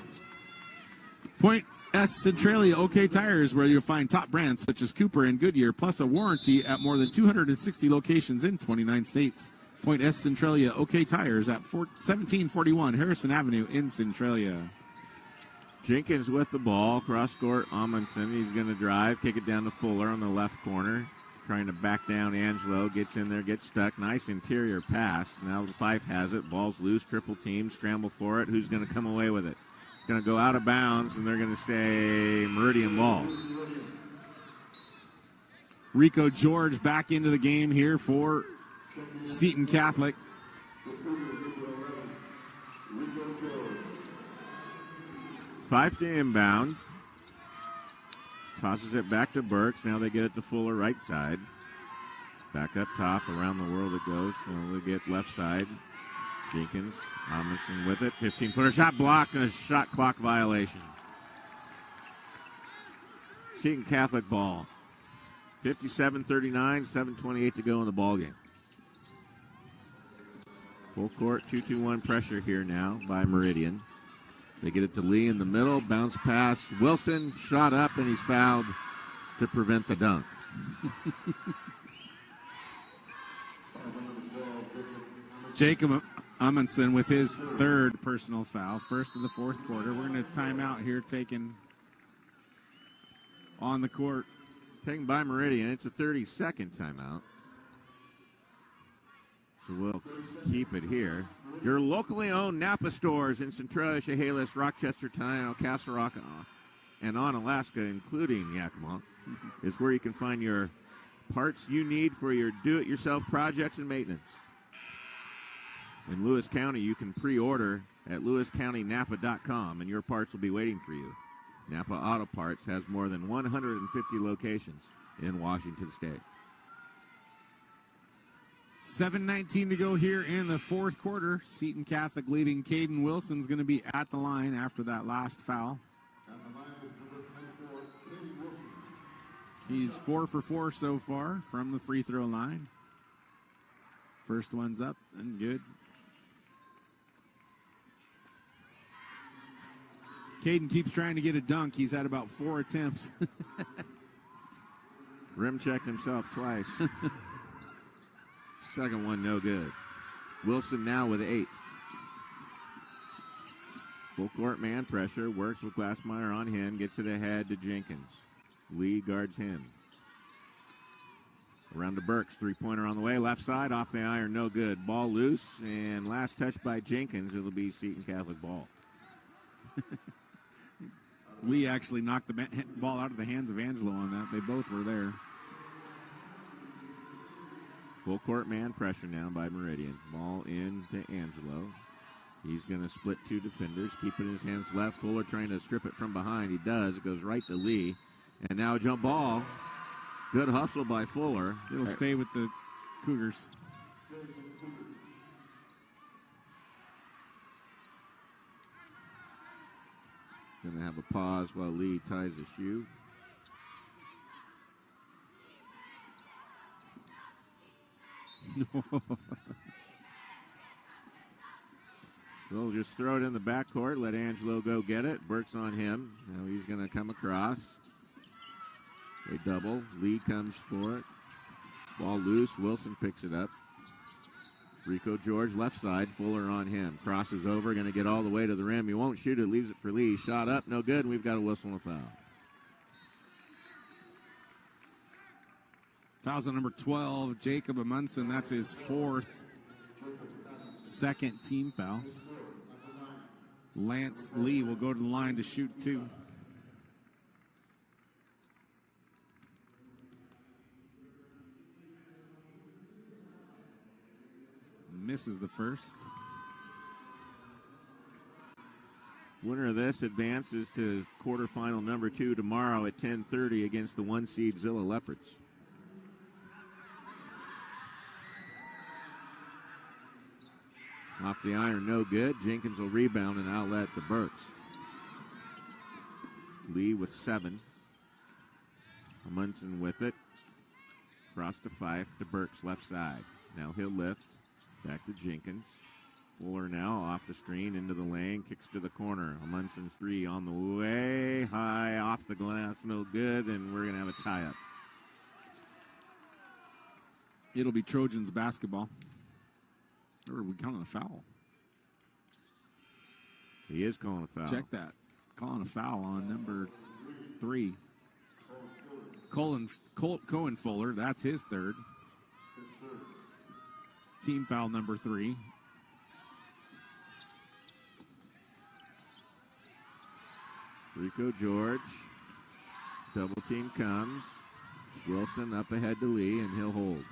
Point S Centralia OK Tires, where you'll find top brands such as Cooper and Goodyear, plus a warranty at more than 260 locations in 29 states. Point S Centralia OK Tires at 1741 Harrison Avenue in Centralia. Jenkins with the ball, cross-court, Amundsen. He's going to drive, kick it down to Fuller on the left corner. Trying to back down Agelo, gets in there, gets stuck. Nice interior pass. Now the Fife has it. Ball's loose, triple team, scramble for it. Who's going to come away with it? It's going to go out of bounds, and they're going to say Meridian ball. Rico George back into the game here for Seton Catholic. Fife to inbound. Tosses it back to Burks. Now they get it to Fuller, right side. Back up top, around the world it goes. Now they get left side. Jenkins, Amundsen with it. 15-footer shot blocked and a shot clock violation. Seton Catholic ball. 57-39, 7:28 to go in the ball game. Full court, 2-2-1 pressure here now by Meridian. They get it to Lee in the middle. Bounce pass. Wilson shot up, and he's fouled to prevent the dunk. Jacob Amundsen with his third personal foul. First of the fourth quarter. We're going to time out here taken on the court. Taken by Meridian. It's a 30-second timeout. So we'll keep it here. Your locally owned Napa stores in Centralia, Chehalis, Rochester, Tenino, Castle Rock, and Onalaska, including Yakima, is where you can find your parts you need for your do-it-yourself projects and maintenance. In Lewis County, you can pre-order at lewiscountynapa.com, and your parts will be waiting for you. Napa Auto Parts has more than 150 locations in Washington State. 7:19 to go here in the fourth quarter. Seton Catholic leading. Kaiden Wilson's going to be at the line after that last foul. He's 4 for 4 so far from the free throw line. First one's up and good. Kaiden keeps trying to get a dunk. He's had about 4 attempts. Rim checked himself twice. Second one, no good. Wilson now with 8. Full court man pressure. Works with Glassmeyer on him. Gets it ahead to Jenkins. Lee guards him. Around to Burks. Three-pointer on the way. Left side, off the iron, no good. Ball loose, and last touch by Jenkins. It'll be Seton Catholic ball. Lee actually knocked the ball out of the hands of Agelo on that. They both were there. Full court man pressure now by Meridian. Ball in to Agelo. He's going to split 2 defenders, keeping his hands left. Fuller trying to strip it from behind. He does. It goes right to Lee. And now a jump ball. Good hustle by Fuller. It'll stay with the Cougars. Going to have a pause while Lee ties the shoe. They'll just throw it in the backcourt, let Agelo go get it. Burke's on him. Now he's going to come across. They double. Lee comes for it. Ball loose. Wilson picks it up. Rico George, left side. Fuller on him. Crosses over, going to get all the way to the rim. He won't shoot it, leaves it for Lee. Shot up, no good, and we've got a whistle and a foul. Fouls on number 12, Jacob Amundsen. That's his 4th, second team foul. Lance Lee will go to the line to shoot 2. Misses the first. Winner of this advances to quarterfinal number 2 tomorrow at 10:30 against the 1 seed Zilla Leopards. Off the iron, no good. Jenkins will rebound and outlet to Burks. Lee with 7. Munson with it. Cross to Fife to Burks left side. Now he'll lift. Back to Jenkins. Fuller now off the screen into the lane. Kicks to the corner. Munson's 3 on the way. High off the glass. No good. And we're going to have a tie-up. It'll be Trojans basketball. Or are we calling a foul? He is calling a foul. Check that. Calling a foul on number 3. Cohen Fuller, that's his 3rd. Team foul number 3. Rico George. Double team comes. Wilson up ahead to Lee, and he'll hold.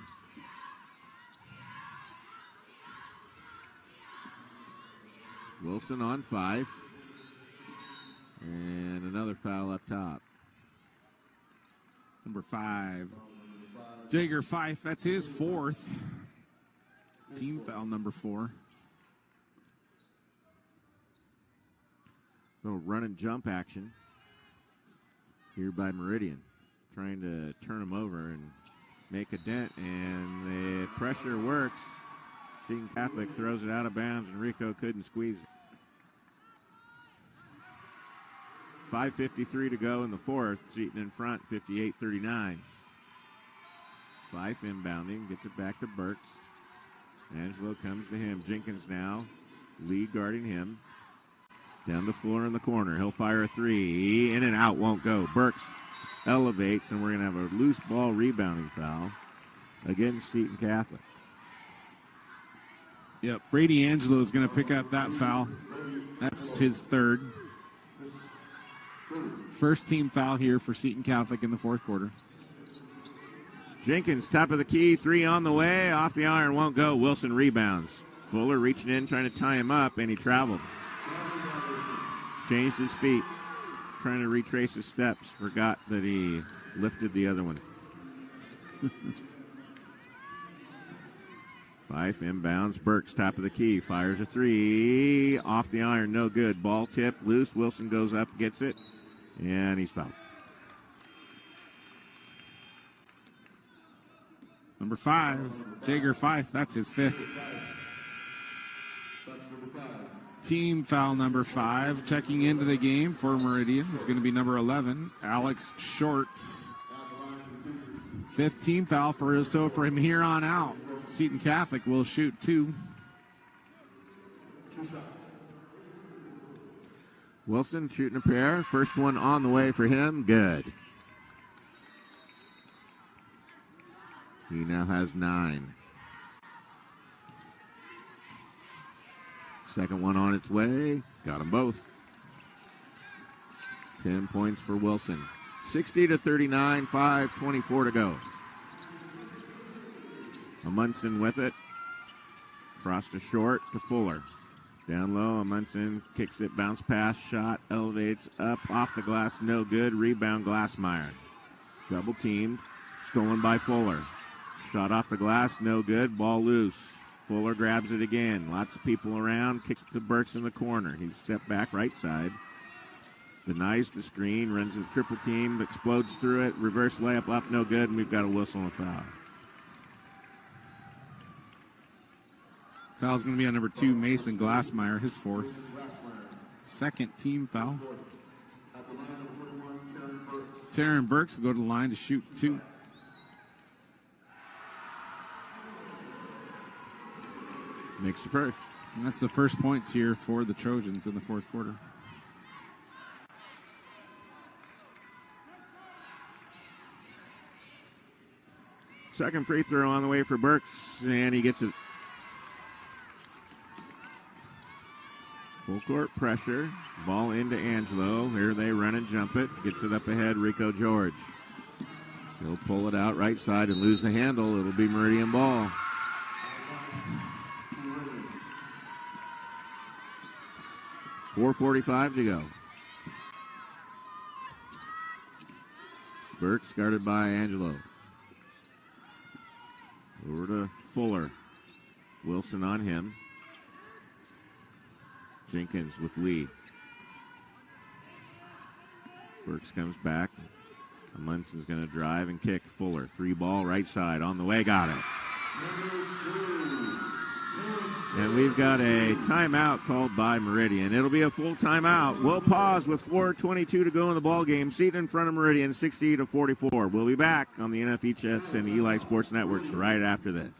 Wilson on 5. And another foul up top. Number 5. Jager Fife, that's his 4th. Team foul number 4. Little run and jump action here by Meridian. Trying to turn him over and make a dent, and the pressure works. Seton Catholic throws it out of bounds, and Rico couldn't squeeze it. 5:53 to go in the 4th. Seton in front, 58-39. Fife inbounding, gets it back to Burks. Agelo comes to him. Jenkins now. Lee guarding him. Down the floor in the corner. He'll fire a 3. In and out, won't go. Burks elevates, and we're going to have a loose ball rebounding foul against Seton Catholic. Yep, Brady Agelo is going to pick up that foul. That's his 3rd. First team foul here for Seton Catholic in the 4th quarter. Jenkins, top of the key, 3 on the way. Off the iron, won't go. Wilson rebounds. Fuller reaching in, trying to tie him up, and he traveled. Changed his feet, trying to retrace his steps. Forgot that he lifted the other one. Fife inbounds. Burks, top of the key, fires a 3. Off the iron, no good. Ball tip, loose. Wilson goes up, gets it, and he's fouled. Number 5, Jager Fife, that's his 5th. Team foul number 5. Checking into the game for Meridian is going to be number 11, Alex Short. 5th team foul so from here on out, Seton Catholic will shoot 2. Wilson shooting a pair. First one on the way for him. Good. He now has 9. Second one on its way. Got them both. 10 points for Wilson. 60-39, 5:24 to go. Munson with it. Cross to Short to Fuller. Down low, Munson kicks it, bounce pass, shot, elevates up, off the glass, no good. Rebound, Glassmeyer. Double teamed, stolen by Fuller. Shot off the glass, no good. Ball loose. Fuller grabs it again. Lots of people around, kicks it to Burks in the corner. He stepped back right side. Denies the screen, runs the triple team, explodes through it. Reverse layup up, no good, and we've got a whistle and a foul. Foul's going to be on number 2, Mason Glassmeyer, his 4th. Second team foul. Taryn Burks will go to the line to shoot 2. Makes the first. And that's the first points here for the Trojans in the 4th quarter. Second free throw on the way for Burks, and he gets it. Full court pressure. Ball into Agelo. Here they run and jump it. Gets it up ahead, Rico George. He'll pull it out right side and lose the handle. It'll be Meridian ball. .445 to go. Burks guarded by Agelo. Over to Fuller. Wilson on him. Jenkins with Lee. Burks comes back. Munson's going to drive and kick. Fuller, 3-ball, right side, on the way, got it. And we've got a timeout called by Meridian. It'll be a full timeout. We'll pause with 4:22 to go in the ball game. Seton in front of Meridian, 60-44. We'll be back on the NFHS and Eli Sports Networks right after this.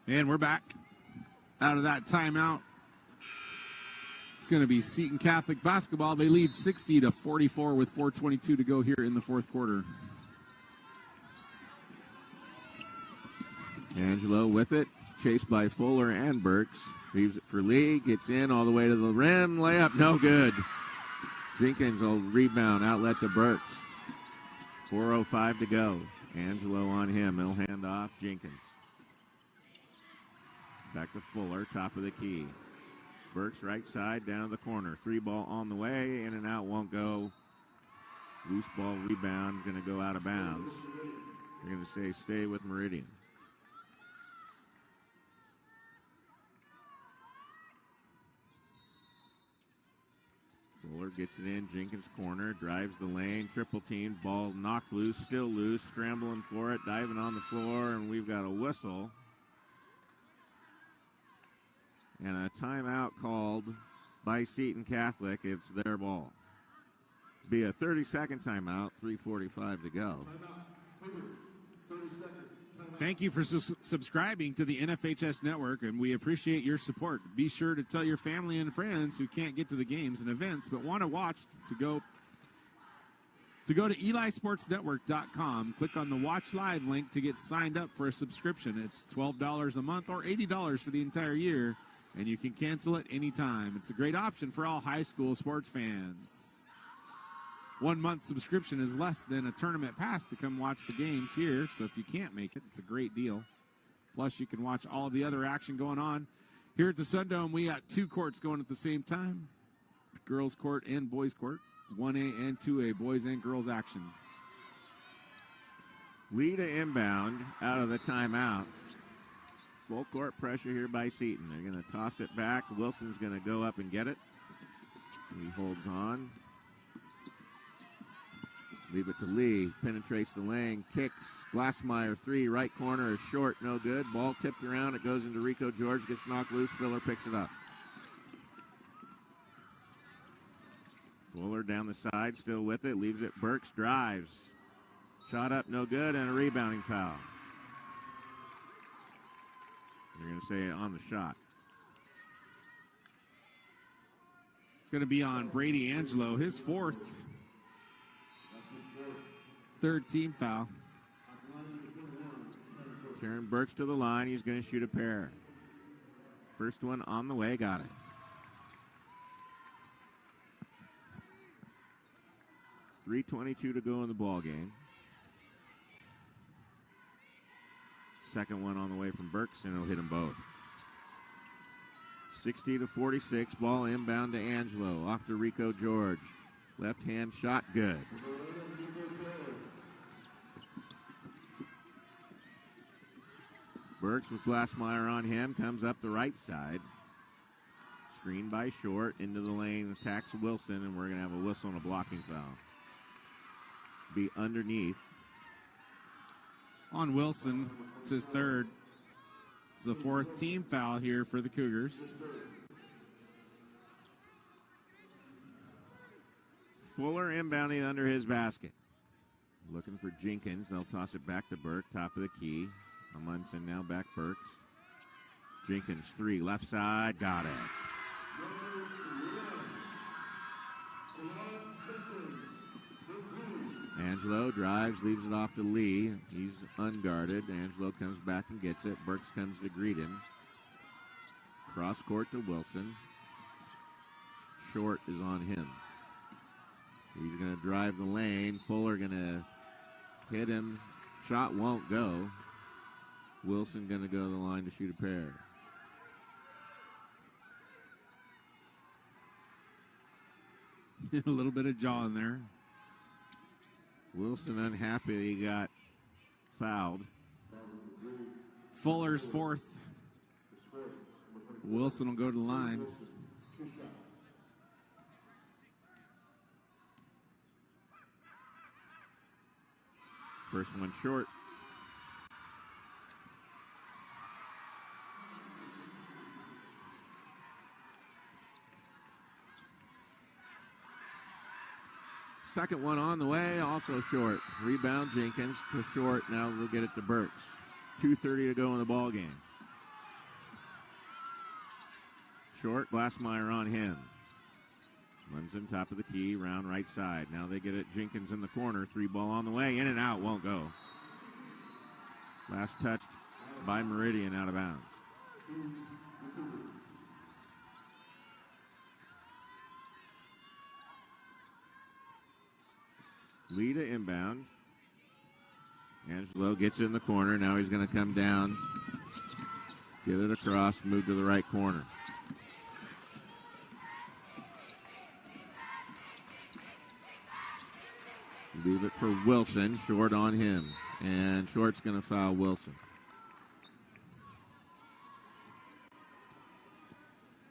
And we're back out of that timeout. It's going to be Seton Catholic basketball. They lead 60-44 with 4:22 to go here in the fourth quarter. Agelo with it, chased by Fuller and Burks. Leaves it for Lee, gets in all the way to the rim. Layup, no good. Jenkins will rebound, outlet to Burks. 4:05 to go. Agelo on him. He'll hand off Jenkins. Back to Fuller, top of the key. Burks right side, down to the corner. 3-ball on the way, in and out, won't go. Loose ball rebound, going to go out of bounds. They're going to say stay with Meridian. Fuller gets it in, Jenkins corner, drives the lane, triple team, ball knocked loose, still loose, scrambling for it, diving on the floor, and we've got a whistle. And a timeout called by Seton Catholic. It's their ball. Be a 30-second timeout, 3:45 to go. Thank you for subscribing to the NFHS Network, and we appreciate your support. Be sure to tell your family and friends who can't get to the games and events but want to watch to go to elisportsnetwork.com. Click on the Watch Live link to get signed up for a subscription. It's $12 a month or $80 for the entire year, and you can cancel it anytime. It's a great option for all high school sports fans. 1 month subscription is less than a tournament pass to come watch the games here, so if you can't make it, it's a great deal. Plus, you can watch all of the other action going on. Here at the Sundome, we got 2 courts going at the same time, girls court and boys court, 1A and 2A, boys and girls action. Lee to inbound out of the timeout. Full court pressure here by Seton. They're going to toss it back. Wilson's going to go up and get it. He holds on. Leave it to Lee. Penetrates the lane. Kicks. Glassmeyer 3. Right corner is short. No good. Ball tipped around. It goes into Rico George. Gets knocked loose. Fuller picks it up. Fuller down the side. Still with it. Leaves it. Burks drives. Shot up. No good. And a rebounding foul. They're going to say on the shot. It's going to be on Brady Agelo, his 4th. 3rd team foul. Karen Burks to the line. He's going to shoot a pair. First one on the way. Got it. .322 to go in the ball game. Second one on the way from Burks, and he'll hit them both. 60-46. Ball inbound to Agelo. Off to Rico George. Left hand shot good. Burks with Glassmeyer on him. Comes up the right side. Screen by Short. Into the lane. Attacks Wilson, and we're going to have a whistle and a blocking foul. Be underneath. On Wilson, it's his 3rd. It's the 4th team foul here for the Cougars. Fuller inbounding under his basket. Looking for Jenkins. They'll toss it back to Burke. Top of the key. Amundsen now back Burks. Jenkins 3. Left side. Got it. Agelo drives, leaves it off to Lee. He's unguarded. Agelo comes back and gets it. Burks comes to greet him. Cross court to Wilson. Short is on him. He's going to drive the lane. Fuller going to hit him. Shot won't go. Wilson going to go to the line to shoot a pair. A little bit of jaw in there. Wilson unhappy he got fouled. Fuller's fourth. Wilson will go to the line. First one short. Second one on the way, also short. Rebound Jenkins to short. Now we'll get it to Burks. 2:30 to go in the ball game. Short, Glassmeyer on him. Munson top of the key, round right side. Now they get it. Jenkins in the corner. 3 ball on the way. In and out, won't go. Last touched by Meridian, out of bounds. Lee to inbound. Agelo gets in the corner. Now he's going to come down, get it across, move to the right corner. Leave it for Wilson. Short on him. And Short's going to foul Wilson.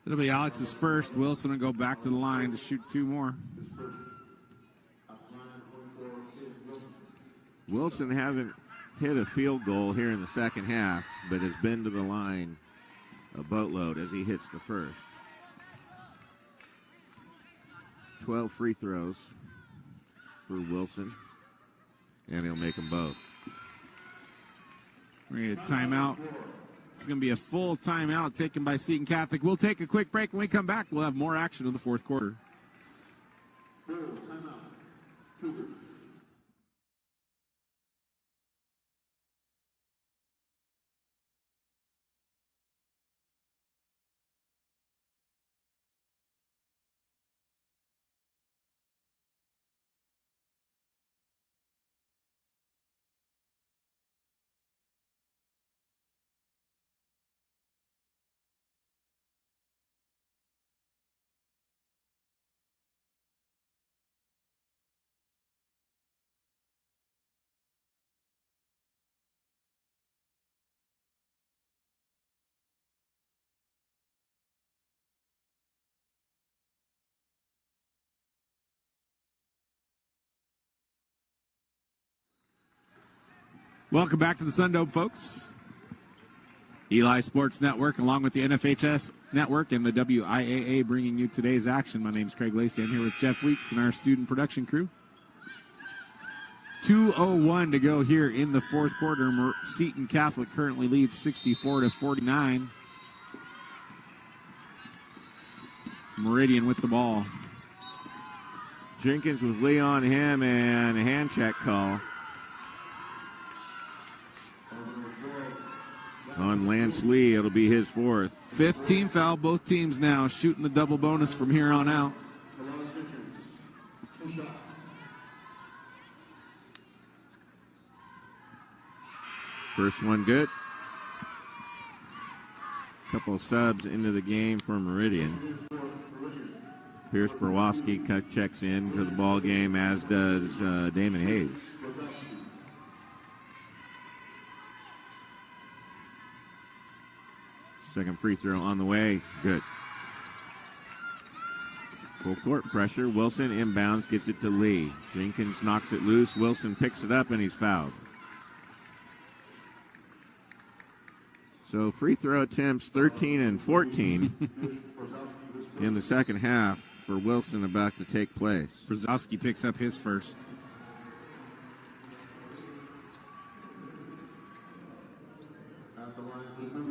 It'll be Alex's first. Wilson will go back to the line to shoot 2 more. Wilson hasn't hit a field goal here in the second half, but has been to the line a boatload as he hits the first. 12 free throws for Wilson, and he'll make them both. We're going to get a timeout. It's going to be a full timeout taken by Seton Catholic. We'll take a quick break. When we come back, we'll have more action in the fourth quarter. Welcome back to the Sundome, folks. Eli Sports Network, along with the NFHS Network and the WIAA, bringing you today's action. My name is Craig Lacey. I'm here with Jeff Weeks and our student production crew. 2:01 to go here in the fourth quarter. Seton Catholic currently leads 64-49. Meridian with the ball. Jenkins with Lee on him, and a hand check call on Lance Lee. It'll be his fourth. 5th team foul. Both teams now shooting the double bonus from here on out. First one good. Couple of subs into the game for Meridian. Pierce Borowski checks in for the ball game, as does Damon Hayes. Second free throw on the way. Good. Full court pressure. Wilson inbounds, gets it to Lee. Jenkins knocks it loose. Wilson picks it up, and he's fouled. So free throw attempts 13 and 14 in the second half for Wilson about to take place. Brzezowski picks up his first.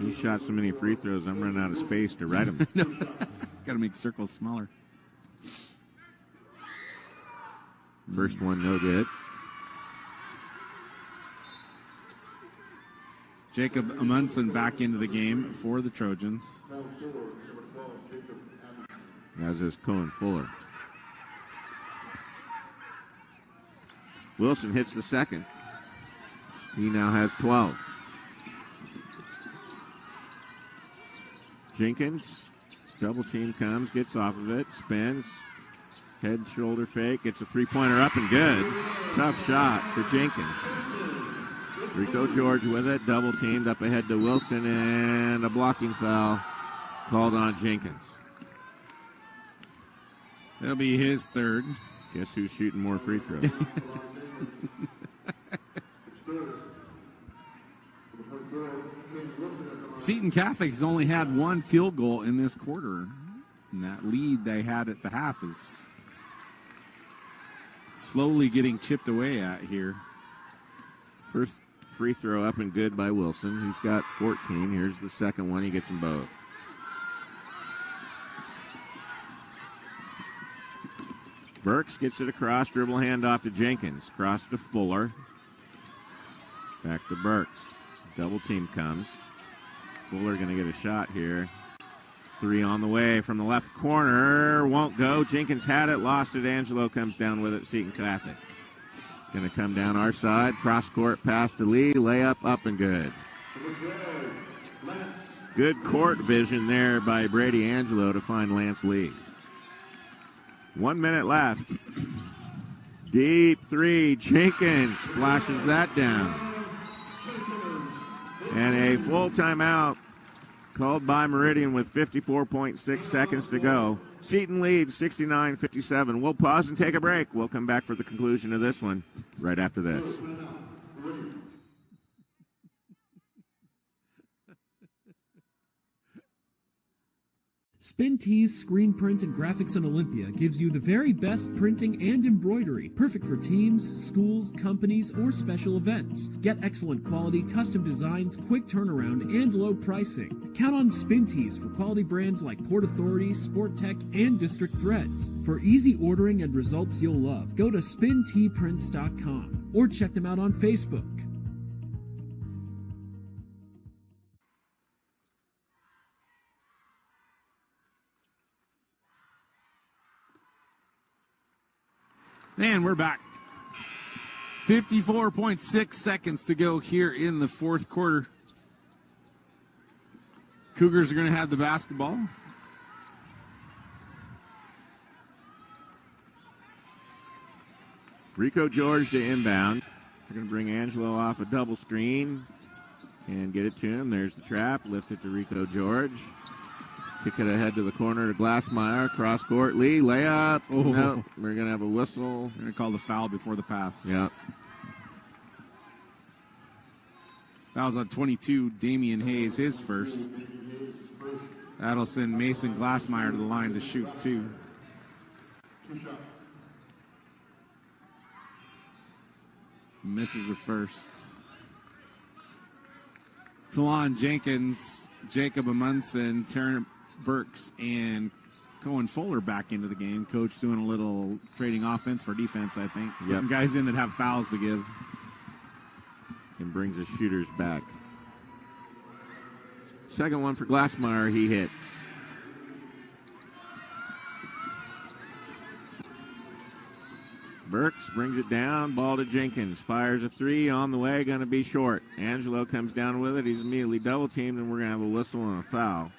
He shot so many free throws, I'm running out of space to write them. Got to make circles smaller. First one, no good. Jacob Amundsen back into the game for the Trojans. As is Cohen Fuller. Wilson hits the second. He now has 12. Jenkins, double team comes, gets off of it, spins, head shoulder fake, gets a three-pointer up and good. Tough shot for Jenkins. Rico George with it, double teamed up ahead to Wilson, and a blocking foul called on Jenkins. That'll be his third. Guess who's shooting more free throws? Seton Catholic has only had one field goal in this quarter. And that lead they had at the half is slowly getting chipped away at here. First free throw up and good by Wilson. He's got 14. Here's the second one. He gets them both. Burks gets it across, dribble handoff to Jenkins. Cross to Fuller. Back to Burks. Double team comes. Fuller going to get a shot here. Three on the way from the left corner. Won't go. Jenkins had it, lost it. Agelo comes down with it. Seton Catholic. Going to come down our side. Cross court pass to Lee. Layup up and good. Good court vision there by Brady Agelo to find Lance Lee. 1 minute left. Deep three. Jenkins splashes that down. And a full timeout called by Meridian with 54.6 seconds to go. Seton leads 69-57. We'll pause and take a break. We'll come back for the conclusion of this one right after this. Spin Tees Screen Print and Graphics in Olympia gives you the very best printing and embroidery, perfect for teams, schools, companies, or special events. Get excellent quality, custom designs, quick turnaround, and low pricing. Count on Spin Tees for quality brands like Port Authority, Sport Tech, and District Threads. For easy ordering and results you'll love, go to spinteeprints.com or check them out on Facebook. And we're back. 54.6 seconds to go here in the fourth quarter. Cougars are going to have the basketball. Rico George to inbound. They're going to bring Agelo off a double screen and get it to him. There's the trap. Lift it to Rico George. Kick it ahead to the corner to Glassmeyer. Cross court. Lee, layup. Oh. No, we're going to have a whistle. We're going to call the foul before the pass. Yeah. Foul's on 22, Damian Hayes, his first. That'll send Mason Glassmeyer to the line to shoot two. Misses the first. Talon Jenkins, Jacob Amundsen, Terrence Burks, and Cohen Fuller back into the game. Coach doing a little trading offense for defense, I think. Yep. Some guys in that have fouls to give. And brings his shooters back. Second one for Glassmeyer, he hits. Burks brings it down, ball to Jenkins, fires a three on the way, going to be short. Agelo comes down with it, he's immediately double teamed, and we're going to have a whistle and a foul.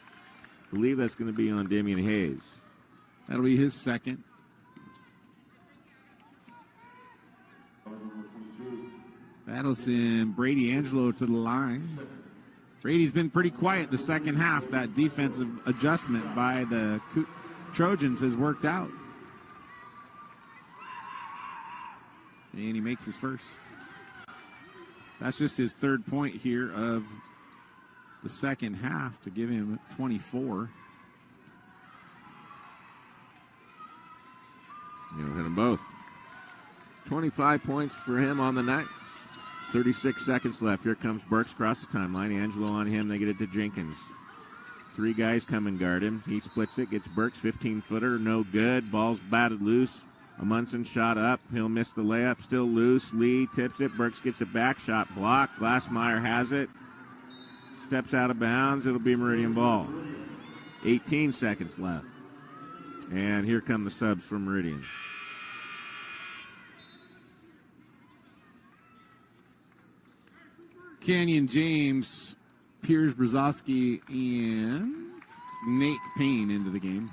I believe that's going to be on Damian Hayes. That'll be his second. That'll send Brady Agelo to the line. Brady's been pretty quiet the second half. That defensive adjustment by the Trojans has worked out. And he makes his first. That's just his third point here of the second half to give him 24. He'll hit them both. 25 points for him on the night. 36 seconds left. Here comes Burks across the timeline. Agelo on him. They get it to Jenkins. 3 guys come and guard him. He splits it, gets Burks, 15-footer, no good. Ball's batted loose. Amundsen shot up. He'll miss the layup, still loose. Lee tips it. Burks gets it back. Shot blocked. Glassmeyer has it. Steps out of bounds. It'll be Meridian ball. 18 seconds left. And here come the subs from Meridian. Canyon James, Piers Brzezowski, and Nate Payne into the game.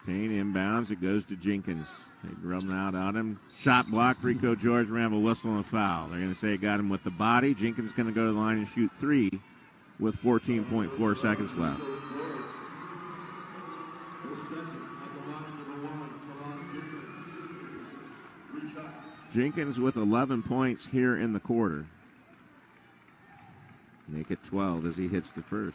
Payne inbounds. It goes to Jenkins. They rub him out on him. Shot blocked. Rico George ran a whistle and a foul. They're going to say it got him with the body. Jenkins going to go to the line and shoot 3 with 14.4 seconds left. Jenkins with 11 points here in the quarter. Make it 12 as he hits the first.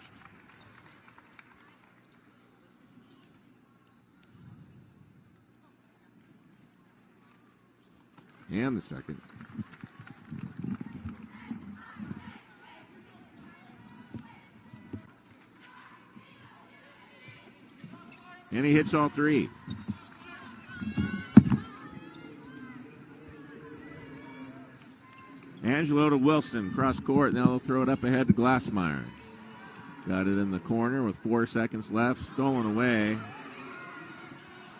And the second. And he hits all 3. Agelo to Wilson, cross court. Now they'll throw it up ahead to Glassmeyer. Got it in the corner with 4 seconds left. Stolen away.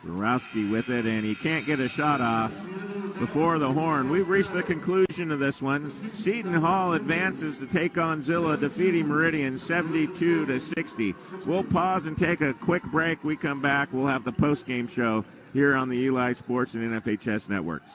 Borowski with it, and he can't get a shot off before the horn. We've reached the conclusion of this one. Seton Hall advances to take on Zilla, defeating Meridian 72-60. We'll pause and take a quick break. We come back. We'll have the post-game show here on the Eli Sports and NFHS networks.